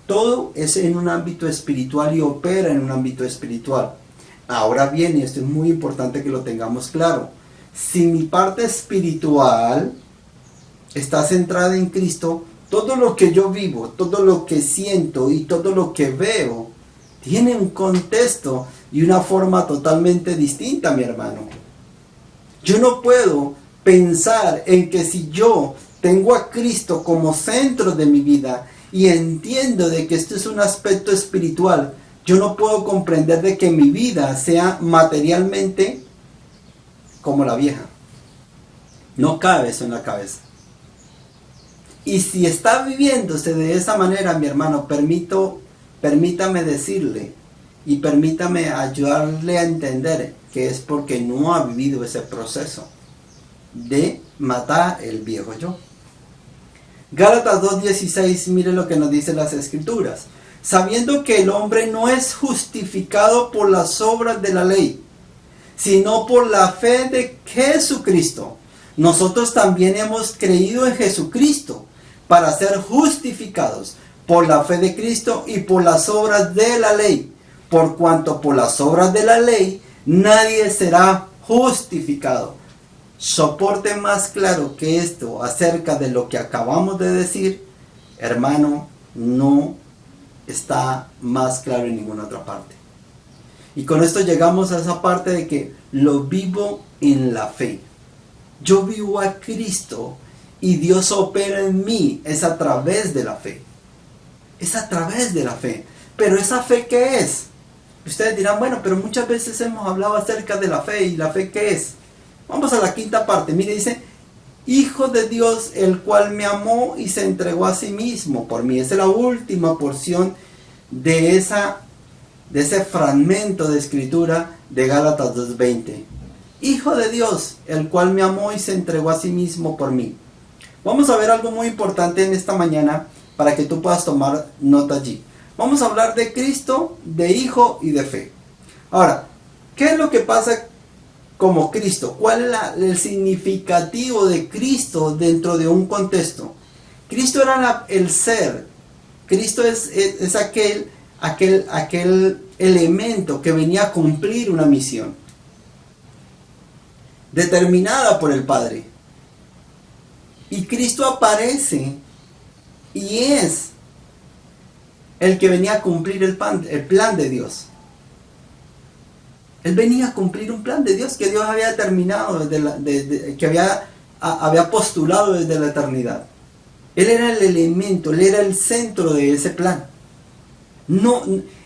Todo es en un ámbito espiritual y opera en un ámbito espiritual. Ahora bien, y esto es muy importante que lo tengamos claro, si mi parte espiritual está centrada en Cristo, todo lo que yo vivo, todo lo que siento y todo lo que veo tiene un contexto y una forma totalmente distinta, mi hermano. Yo no puedo pensar en que si yo tengo a Cristo como centro de mi vida y entiendo de que esto es un aspecto espiritual, yo no puedo comprender de que mi vida sea materialmente como la vieja. No cabe eso en la cabeza. Y si está viviéndose de esa manera, mi hermano, permítame decirle y permítame ayudarle a entender que es porque no ha vivido ese proceso de matar el viejo yo. Gálatas 2:16, mire lo que nos dicen las Escrituras. Sabiendo que el hombre no es justificado por las obras de la ley, sino por la fe de Jesucristo. Nosotros también hemos creído en Jesucristo para ser justificados por la fe de Cristo y por las obras de la ley. Por cuanto por las obras de la ley nadie será justificado. Soporte más claro que esto acerca de lo que acabamos de decir, hermano, no está más claro en ninguna otra parte. Y con esto llegamos a esa parte de que lo vivo en la fe. Yo vivo a Cristo y Dios opera en mí, es a través de la fe. Es a través de la fe. Pero ¿esa fe qué es? Ustedes dirán, bueno, pero muchas veces hemos hablado acerca de la fe. ¿Y la fe qué es? Vamos a la quinta parte. Mire, dice, Hijo de Dios, el cual me amó y se entregó a sí mismo por mí. Esa es la última porción de ese fragmento de escritura de Gálatas 2:20. Hijo de Dios, el cual me amó y se entregó a sí mismo por mí. Vamos a ver algo muy importante en esta mañana para que tú puedas tomar nota allí. Vamos a hablar de Cristo, de Hijo y de fe. Ahora, ¿qué es lo que pasa como Cristo? ¿Cuál es el significativo de Cristo dentro de un contexto? Cristo era el ser. Cristo es aquel elemento que venía a cumplir una misión determinada por el Padre. Y Cristo aparece y es el que venía a cumplir el plan de Dios. Él venía a cumplir un plan de Dios que Dios había determinado, que había postulado desde la eternidad. Él era el elemento, Él era el centro de ese plan. No,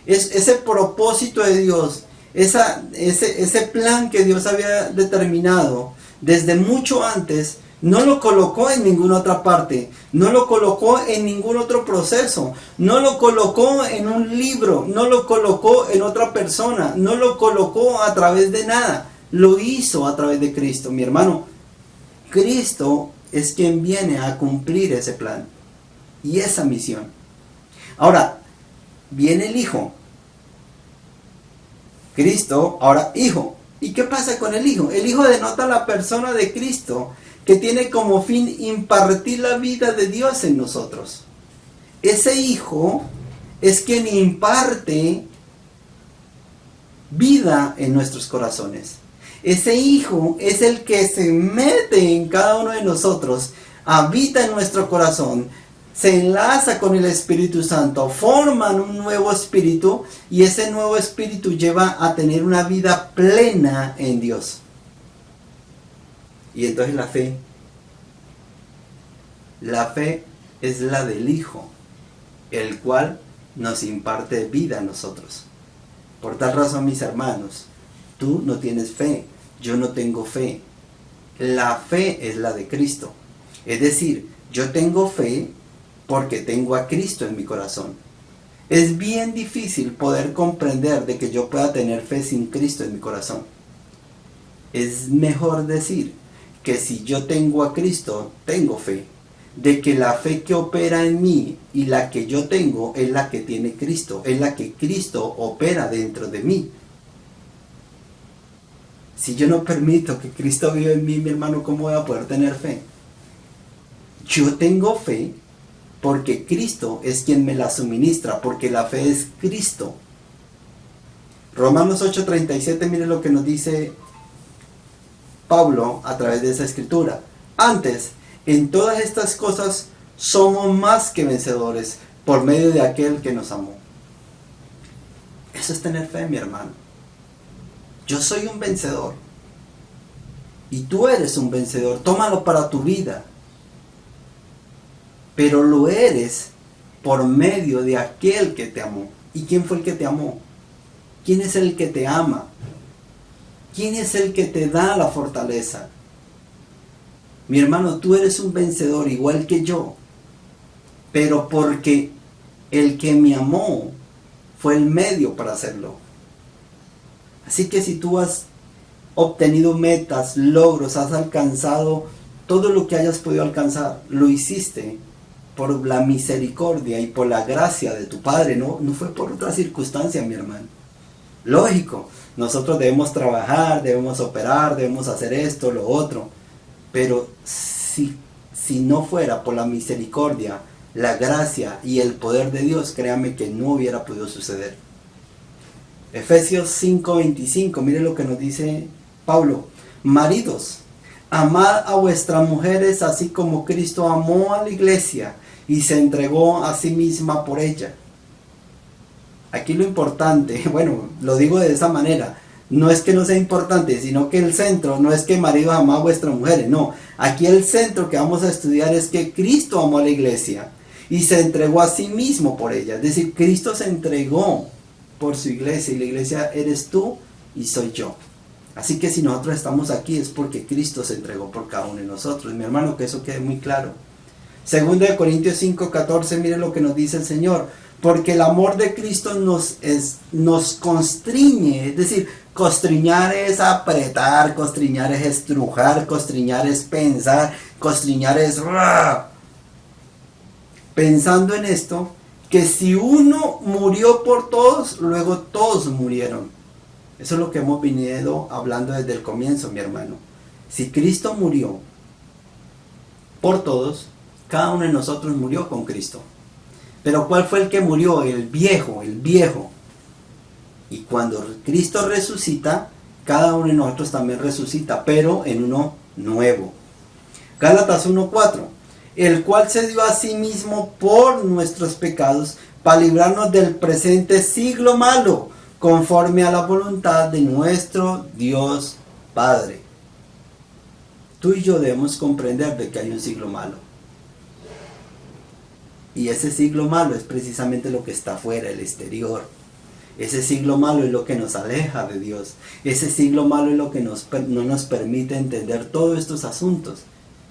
ese propósito de Dios, ese plan que Dios había determinado desde mucho antes, no lo colocó en ninguna otra parte, no lo colocó en ningún otro proceso, no lo colocó en un libro, no lo colocó en otra persona, no lo colocó a través de nada, lo hizo a través de Cristo, mi hermano. Cristo es quien viene a cumplir ese plan y esa misión. Ahora, viene el Hijo. Cristo, ahora Hijo. ¿Y qué pasa con el Hijo? El Hijo denota la persona de Cristo, que tiene como fin impartir la vida de Dios en nosotros. Ese Hijo es quien imparte vida en nuestros corazones. Ese Hijo es el que se mete en cada uno de nosotros, habita en nuestro corazón, se enlaza con el Espíritu Santo, forman un nuevo espíritu y ese nuevo espíritu lleva a tener una vida plena en Dios. Y entonces la fe es la del Hijo, el cual nos imparte vida a nosotros. Por tal razón, mis hermanos, tú no tienes fe, yo no tengo fe. La fe es la de Cristo. Es decir, yo tengo fe porque tengo a Cristo en mi corazón. Es bien difícil poder comprender de que yo pueda tener fe sin Cristo en mi corazón. Es mejor decir que si yo tengo a Cristo, tengo fe. De que la fe que opera en mí y la que yo tengo es la que tiene Cristo, es la que Cristo opera dentro de mí. Si yo no permito que Cristo viva en mí, mi hermano, ¿cómo voy a poder tener fe? Yo tengo fe porque Cristo es quien me la suministra, porque la fe es Cristo. Romanos 8:37, mire lo que nos dice Pablo a través de esa escritura. Antes, en todas estas cosas somos más que vencedores por medio de aquel que nos amó. Eso es tener fe, mi hermano. Yo soy un vencedor. Y tú eres un vencedor. Tómalo para tu vida. Pero lo eres por medio de aquel que te amó. ¿Y quién fue el que te amó? ¿Quién es el que te ama? ¿Quién es el que te da la fortaleza? Mi hermano, tú eres un vencedor igual que yo, pero porque el que me amó fue el medio para hacerlo. Así que si tú has obtenido metas, logros, has alcanzado todo lo que hayas podido alcanzar, lo hiciste por la misericordia y por la gracia de tu Padre, no fue por otra circunstancia, mi hermano. Lógico, nosotros debemos trabajar, debemos operar, debemos hacer esto, lo otro. Pero si no fuera por la misericordia, la gracia y el poder de Dios, créame que no hubiera podido suceder. Efesios 5:25, mire lo que nos dice Pablo. Maridos, amad a vuestras mujeres así como Cristo amó a la iglesia y se entregó a sí misma por ella. Aquí lo importante, bueno, lo digo de esa manera, no es que no sea importante, sino que el centro no es que maridos amad a vuestras mujeres, no. Aquí el centro que vamos a estudiar es que Cristo amó a la iglesia y se entregó a sí mismo por ella. Es decir, Cristo se entregó por su iglesia y la iglesia eres tú y soy yo. Así que si nosotros estamos aquí es porque Cristo se entregó por cada uno de nosotros. Mi hermano, que eso quede muy claro. 2 Corintios 5:14, mire lo que nos dice el Señor. Porque el amor de Cristo nos constriñe, es decir, constriñar es apretar, constriñar es estrujar, constriñar es pensar, constriñar es... Pensando en esto, que si uno murió por todos, luego todos murieron. Eso es lo que hemos venido hablando desde el comienzo, mi hermano. Si Cristo murió por todos, cada uno de nosotros murió con Cristo. Pero ¿cuál fue el que murió? El viejo. Y cuando Cristo resucita, cada uno de nosotros también resucita, pero en uno nuevo. Gálatas 1:4, el cual se dio a sí mismo por nuestros pecados, para librarnos del presente siglo malo, conforme a la voluntad de nuestro Dios Padre. Tú y yo debemos comprender de que hay un siglo malo. Y ese siglo malo es precisamente lo que está afuera, el exterior. Ese siglo malo es lo que nos aleja de Dios. Ese siglo malo es lo que no nos permite entender todos estos asuntos.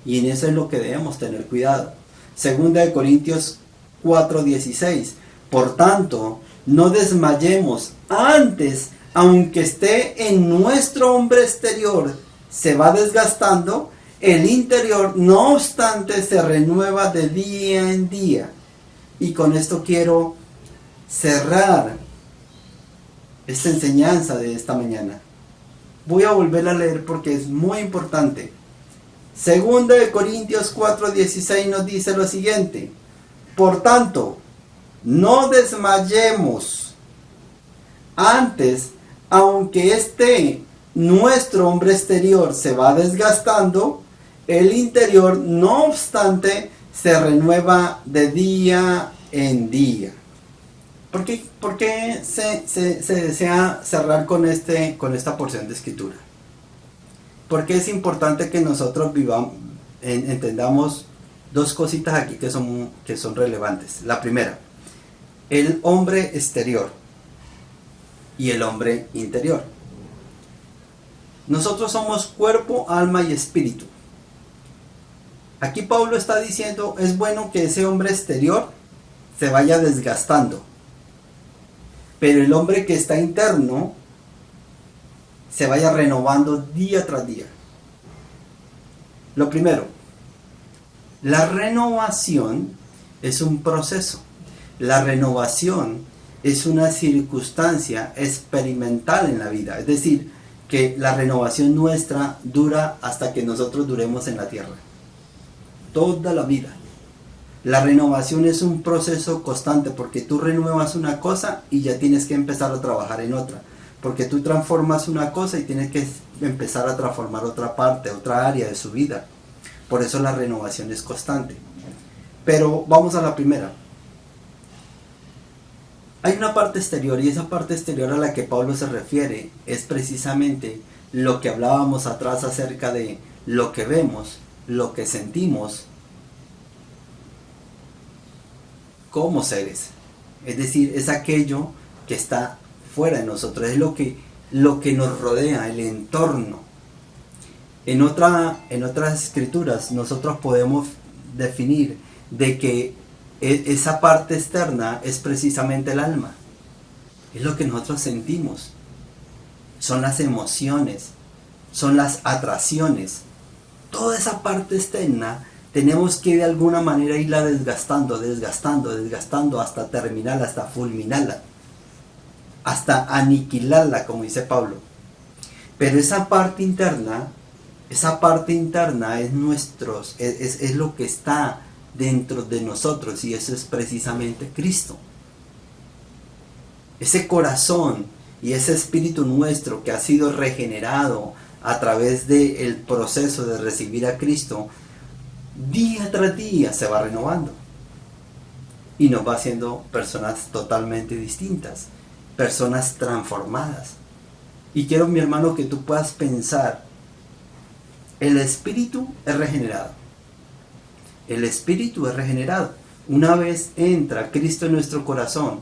Y en eso es lo que debemos tener cuidado. 2 Corintios 4:16. Por tanto, no desmayemos. Antes, aunque esté en nuestro hombre exterior, se va desgastando, el interior, no obstante, se renueva de día en día. Y con esto quiero cerrar esta enseñanza de esta mañana. Voy a volver a leer porque es muy importante. 2 Corintios 4:16 nos dice lo siguiente. Por tanto, no desmayemos. Antes, aunque nuestro hombre exterior se va desgastando, el interior, no obstante, se renueva de día en día. ¿Por qué se desea cerrar con esta porción de escritura? Porque es importante que nosotros entendamos dos cositas aquí que son relevantes. La primera, el hombre exterior y el hombre interior. Nosotros somos cuerpo, alma y espíritu. Aquí Pablo está diciendo, es bueno que ese hombre exterior se vaya desgastando, pero el hombre que está interno se vaya renovando día tras día. Lo primero, la renovación es un proceso. La renovación es una circunstancia experimental en la vida. Es decir, que la renovación nuestra dura hasta que nosotros duremos en la tierra. Toda la vida. La renovación es un proceso constante porque tú renuevas una cosa y ya tienes que empezar a trabajar en otra. Porque tú transformas una cosa y tienes que empezar a transformar otra parte, otra área de su vida. Por eso la renovación es constante. Pero vamos a la primera. Hay una parte exterior y esa parte exterior a la que Pablo se refiere es precisamente lo que hablábamos atrás acerca de lo que vemos, lo que sentimos como seres. Es decir, es aquello que está fuera de nosotros, es lo que nos rodea, el entorno. En otras escrituras nosotros podemos definir de que esa parte externa es precisamente el alma. Es lo que nosotros sentimos. Son las emociones, son las atracciones. Toda esa parte externa tenemos que de alguna manera irla desgastando hasta terminarla, hasta fulminarla, hasta aniquilarla, como dice Pablo. Pero esa parte interna es lo que está dentro de nosotros, y eso es precisamente Cristo. Ese corazón y ese espíritu nuestro que ha sido regenerado a través del proceso de recibir a Cristo, día tras día se va renovando y nos va haciendo personas totalmente distintas, personas transformadas. Y quiero, mi hermano, que tú puedas pensar, el espíritu es regenerado. El espíritu es regenerado. Una vez entra Cristo en nuestro corazón,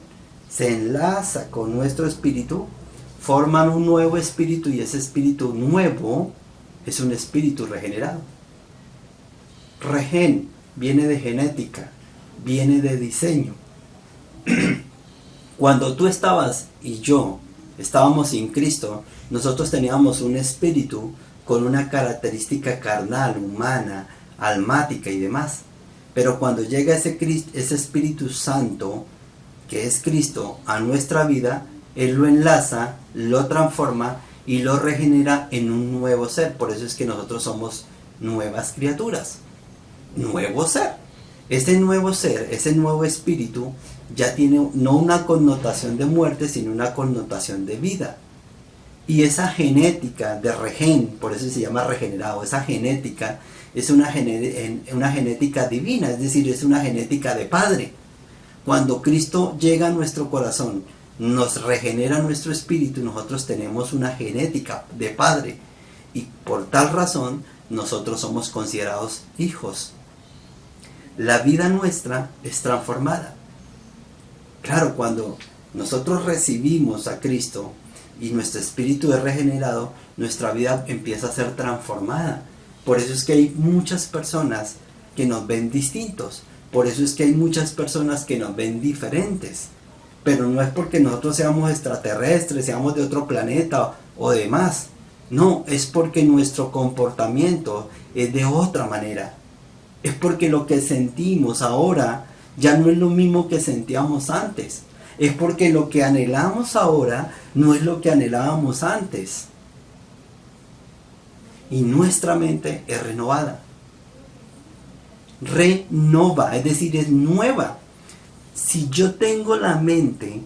se enlaza con nuestro espíritu, forman un nuevo espíritu, y ese espíritu nuevo es un espíritu regenerado. Regen viene de genética, viene de diseño. Cuando tú estabas y yo estábamos sin Cristo, nosotros teníamos un espíritu con una característica carnal, humana, almática y demás. Pero cuando llega ese Espíritu Santo, que es Cristo, a nuestra vida, Él lo enlaza, lo transforma y lo regenera en un nuevo ser. Por eso es que nosotros somos nuevas criaturas. Nuevo ser. Ese nuevo ser, ese nuevo espíritu, ya tiene no una connotación de muerte, sino una connotación de vida. Y esa genética de regen, por eso se llama regenerado, esa genética es una genética divina, es decir, es una genética de Padre. Cuando Cristo llega a nuestro corazón, nos regenera nuestro espíritu, nosotros tenemos una genética de Padre. Y por tal razón, nosotros somos considerados hijos. La vida nuestra es transformada. Claro, cuando nosotros recibimos a Cristo y nuestro espíritu es regenerado, nuestra vida empieza a ser transformada. Por eso es que hay muchas personas que nos ven distintos. Por eso es que hay muchas personas que nos ven diferentes. Pero no es porque nosotros seamos extraterrestres, seamos de otro planeta o demás. No, es porque nuestro comportamiento es de otra manera. Es porque lo que sentimos ahora ya no es lo mismo que sentíamos antes. Es porque lo que anhelamos ahora no es lo que anhelábamos antes. Y nuestra mente es renovada. Renova, es decir, es nueva. Si yo tengo la mente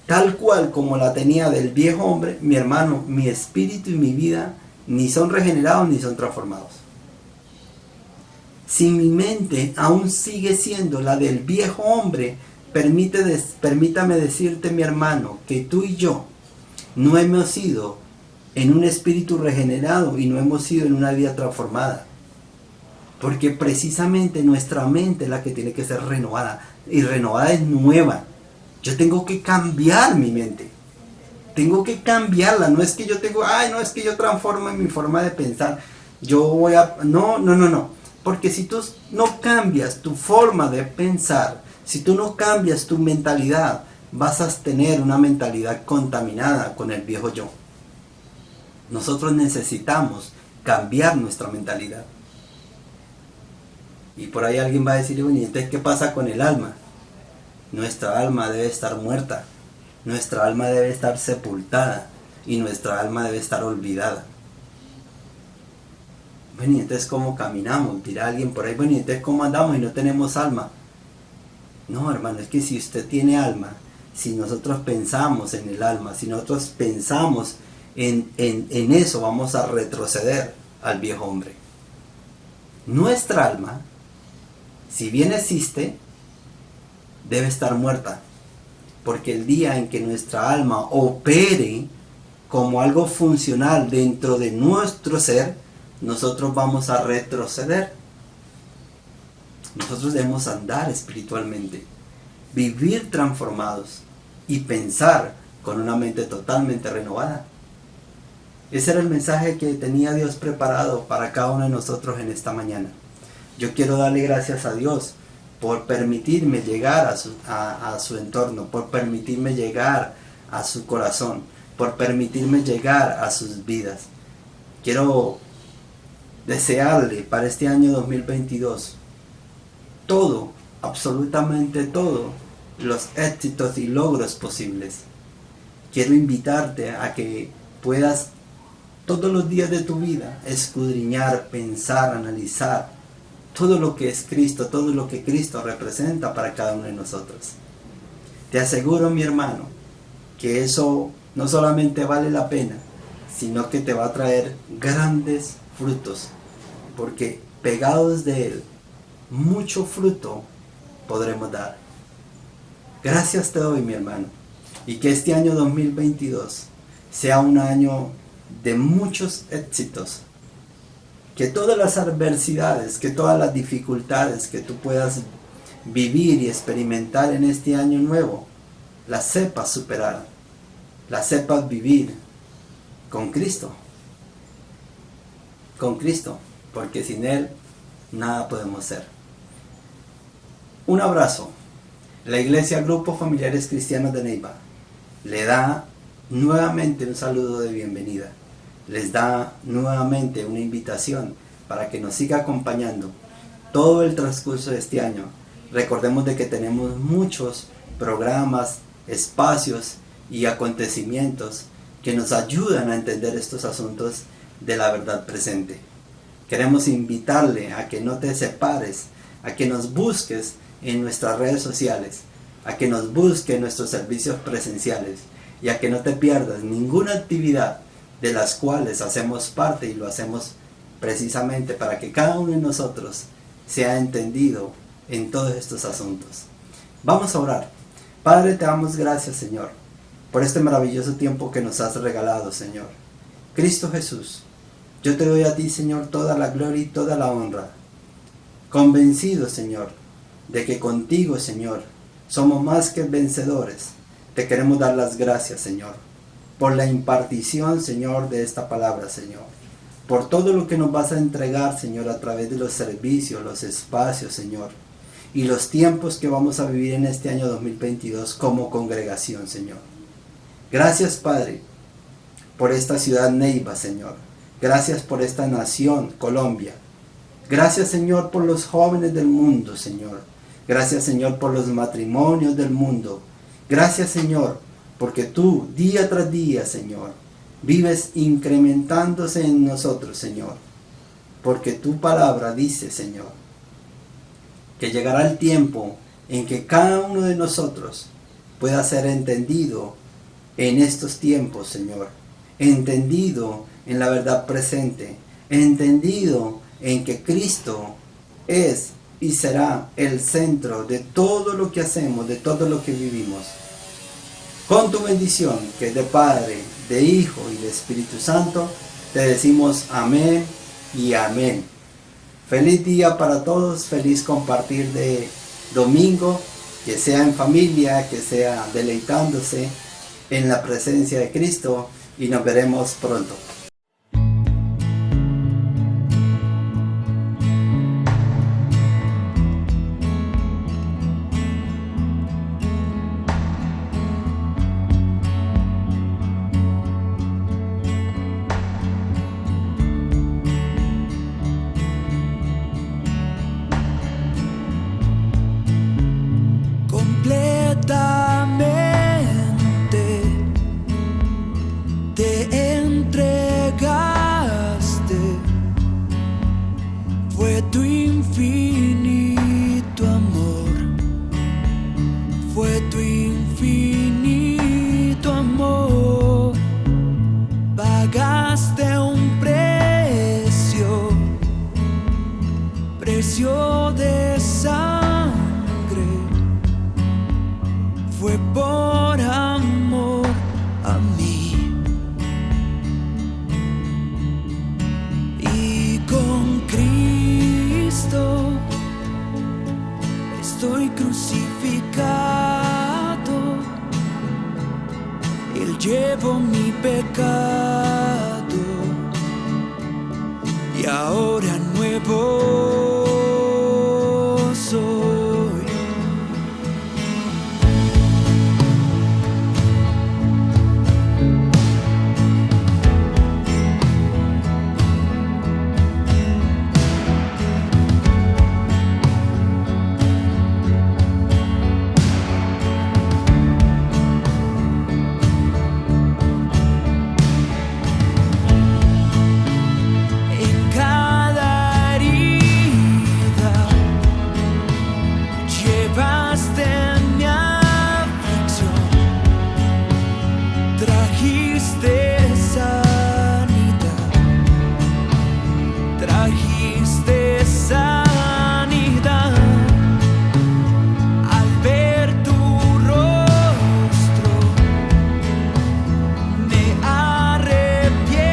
tal cual como la tenía del viejo hombre, mi hermano, mi espíritu y mi vida ni son regenerados ni son transformados. Si mi mente aún sigue siendo la del viejo hombre, permítame decirte, mi hermano, que tú y yo no hemos sido en un espíritu regenerado y no hemos sido en una vida transformada. Porque precisamente nuestra mente es la que tiene que ser renovada. Y renovada es nueva. Yo tengo que cambiar mi mente. Tengo que cambiarla. No es que yo tengo, no es que yo transformo en mi forma de pensar. Yo voy a... No. Porque si tú no cambias tu forma de pensar, si tú no cambias tu mentalidad, vas a tener una mentalidad contaminada con el viejo yo. Nosotros necesitamos cambiar nuestra mentalidad. Y por ahí alguien va a decir, bueno, ¿y entonces qué pasa con el alma? Nuestra alma debe estar muerta, nuestra alma debe estar sepultada y nuestra alma debe estar olvidada. Bueno, ¿y entonces cómo caminamos? Dirá alguien por ahí, bueno, ¿y entonces cómo andamos y no tenemos alma? No, hermano, es que si usted tiene alma, si nosotros pensamos en el alma, si nosotros pensamos en eso, vamos a retroceder al viejo hombre. Nuestra alma, si bien existe, debe estar muerta, porque el día en que nuestra alma opere como algo funcional dentro de nuestro ser, nosotros vamos a retroceder. Nosotros debemos andar espiritualmente, vivir transformados y pensar con una mente totalmente renovada. Ese era el mensaje que tenía Dios preparado para cada uno de nosotros en esta mañana. Yo quiero darle gracias a Dios por permitirme llegar a su entorno, por permitirme llegar a su corazón, por permitirme llegar a sus vidas. Quiero desearle para este año 2022 todo, absolutamente todo, los éxitos y logros posibles. Quiero invitarte a que puedas todos los días de tu vida escudriñar, pensar, analizar todo lo que es Cristo, todo lo que Cristo representa para cada uno de nosotros. Te aseguro, mi hermano, que eso no solamente vale la pena, sino que te va a traer grandes frutos, porque pegados de Él, mucho fruto podremos dar. Gracias te doy, mi hermano, y que este año 2022 sea un año de muchos éxitos. Que todas las adversidades, que todas las dificultades que tú puedas vivir y experimentar en este año nuevo, las sepas superar, las sepas vivir con Cristo, porque sin Él nada podemos ser. Un abrazo. La Iglesia Grupos Familiares Cristianos de Neiva le da nuevamente un saludo de bienvenida. Les da nuevamente una invitación para que nos siga acompañando todo el transcurso de este año. Recordemos de que tenemos muchos programas, espacios y acontecimientos que nos ayudan a entender estos asuntos de la verdad presente. Queremos invitarle a que no te separes, a que nos busques en nuestras redes sociales, a que nos busques en nuestros servicios presenciales y a que no te pierdas ninguna actividad de las cuales hacemos parte, y lo hacemos precisamente para que cada uno de nosotros sea entendido en todos estos asuntos. Vamos a orar. Padre, te damos gracias, Señor, por este maravilloso tiempo que nos has regalado, Señor. Cristo Jesús, yo te doy a ti, Señor, toda la gloria y toda la honra. Convencido, Señor, de que contigo, Señor, somos más que vencedores. Te queremos dar las gracias, Señor, por la impartición, Señor, de esta palabra, Señor. Por todo lo que nos vas a entregar, Señor, a través de los servicios, los espacios, Señor. Y los tiempos que vamos a vivir en este año 2022 como congregación, Señor. Gracias, Padre, por esta ciudad Neiva, Señor. Gracias por esta nación, Colombia. Gracias, Señor, por los jóvenes del mundo, Señor. Gracias, Señor, por los matrimonios del mundo. Gracias, Señor, porque tú, día tras día, Señor, vives incrementándose en nosotros, Señor. Porque tu palabra dice, Señor, que llegará el tiempo en que cada uno de nosotros pueda ser entendido en estos tiempos, Señor. Entendido en la verdad presente. Entendido en que Cristo es y será el centro de todo lo que hacemos, de todo lo que vivimos. Con tu bendición, que es de Padre, de Hijo y de Espíritu Santo, te decimos amén y amén. Feliz día para todos, feliz compartir de domingo, que sea en familia, que sea deleitándose en la presencia de Cristo, y nos veremos pronto. Completamente te entregaste, fue tu infinito amor, fue tu infinito amor, pagaste un precio de sangre, fue por amor a mí. Y con Cristo estoy crucificado, Él llevó mi pecado y ahora nuevo soy. Trajiste sanidad, al ver tu rostro me arrepiento,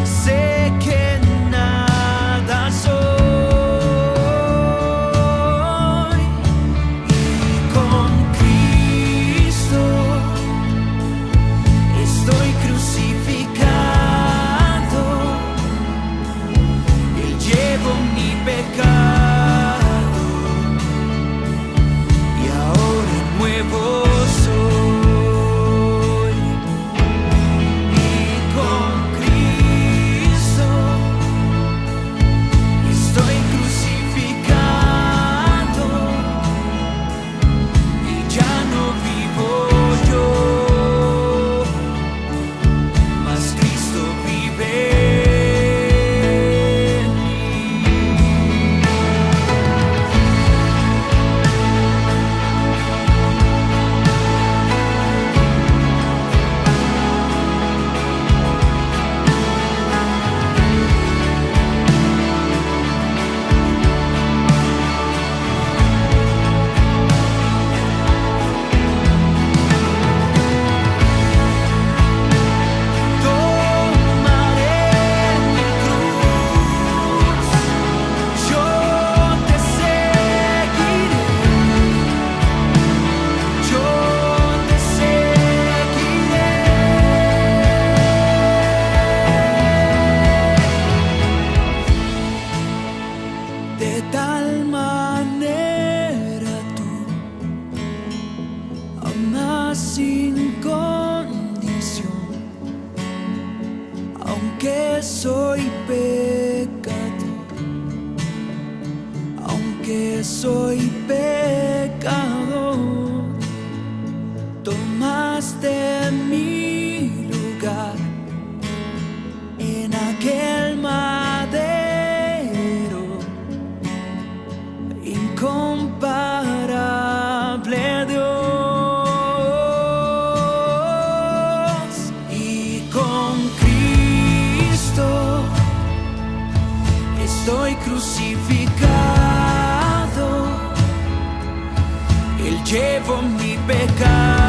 sé que nada soy, y con Cristo estoy crucificado. Llevo mi pecado y ahora nuevo soy. Y con Cristo estoy crucificado y ya no vivo yo, mas Cristo vive. De tal manera tú amas sin condición, aunque soy pecador, aunque soy pecador, tomaste mi lugar en aquel madero incomparable Dios. Y con Cristo estoy crucificado, Él llevo mi pecado.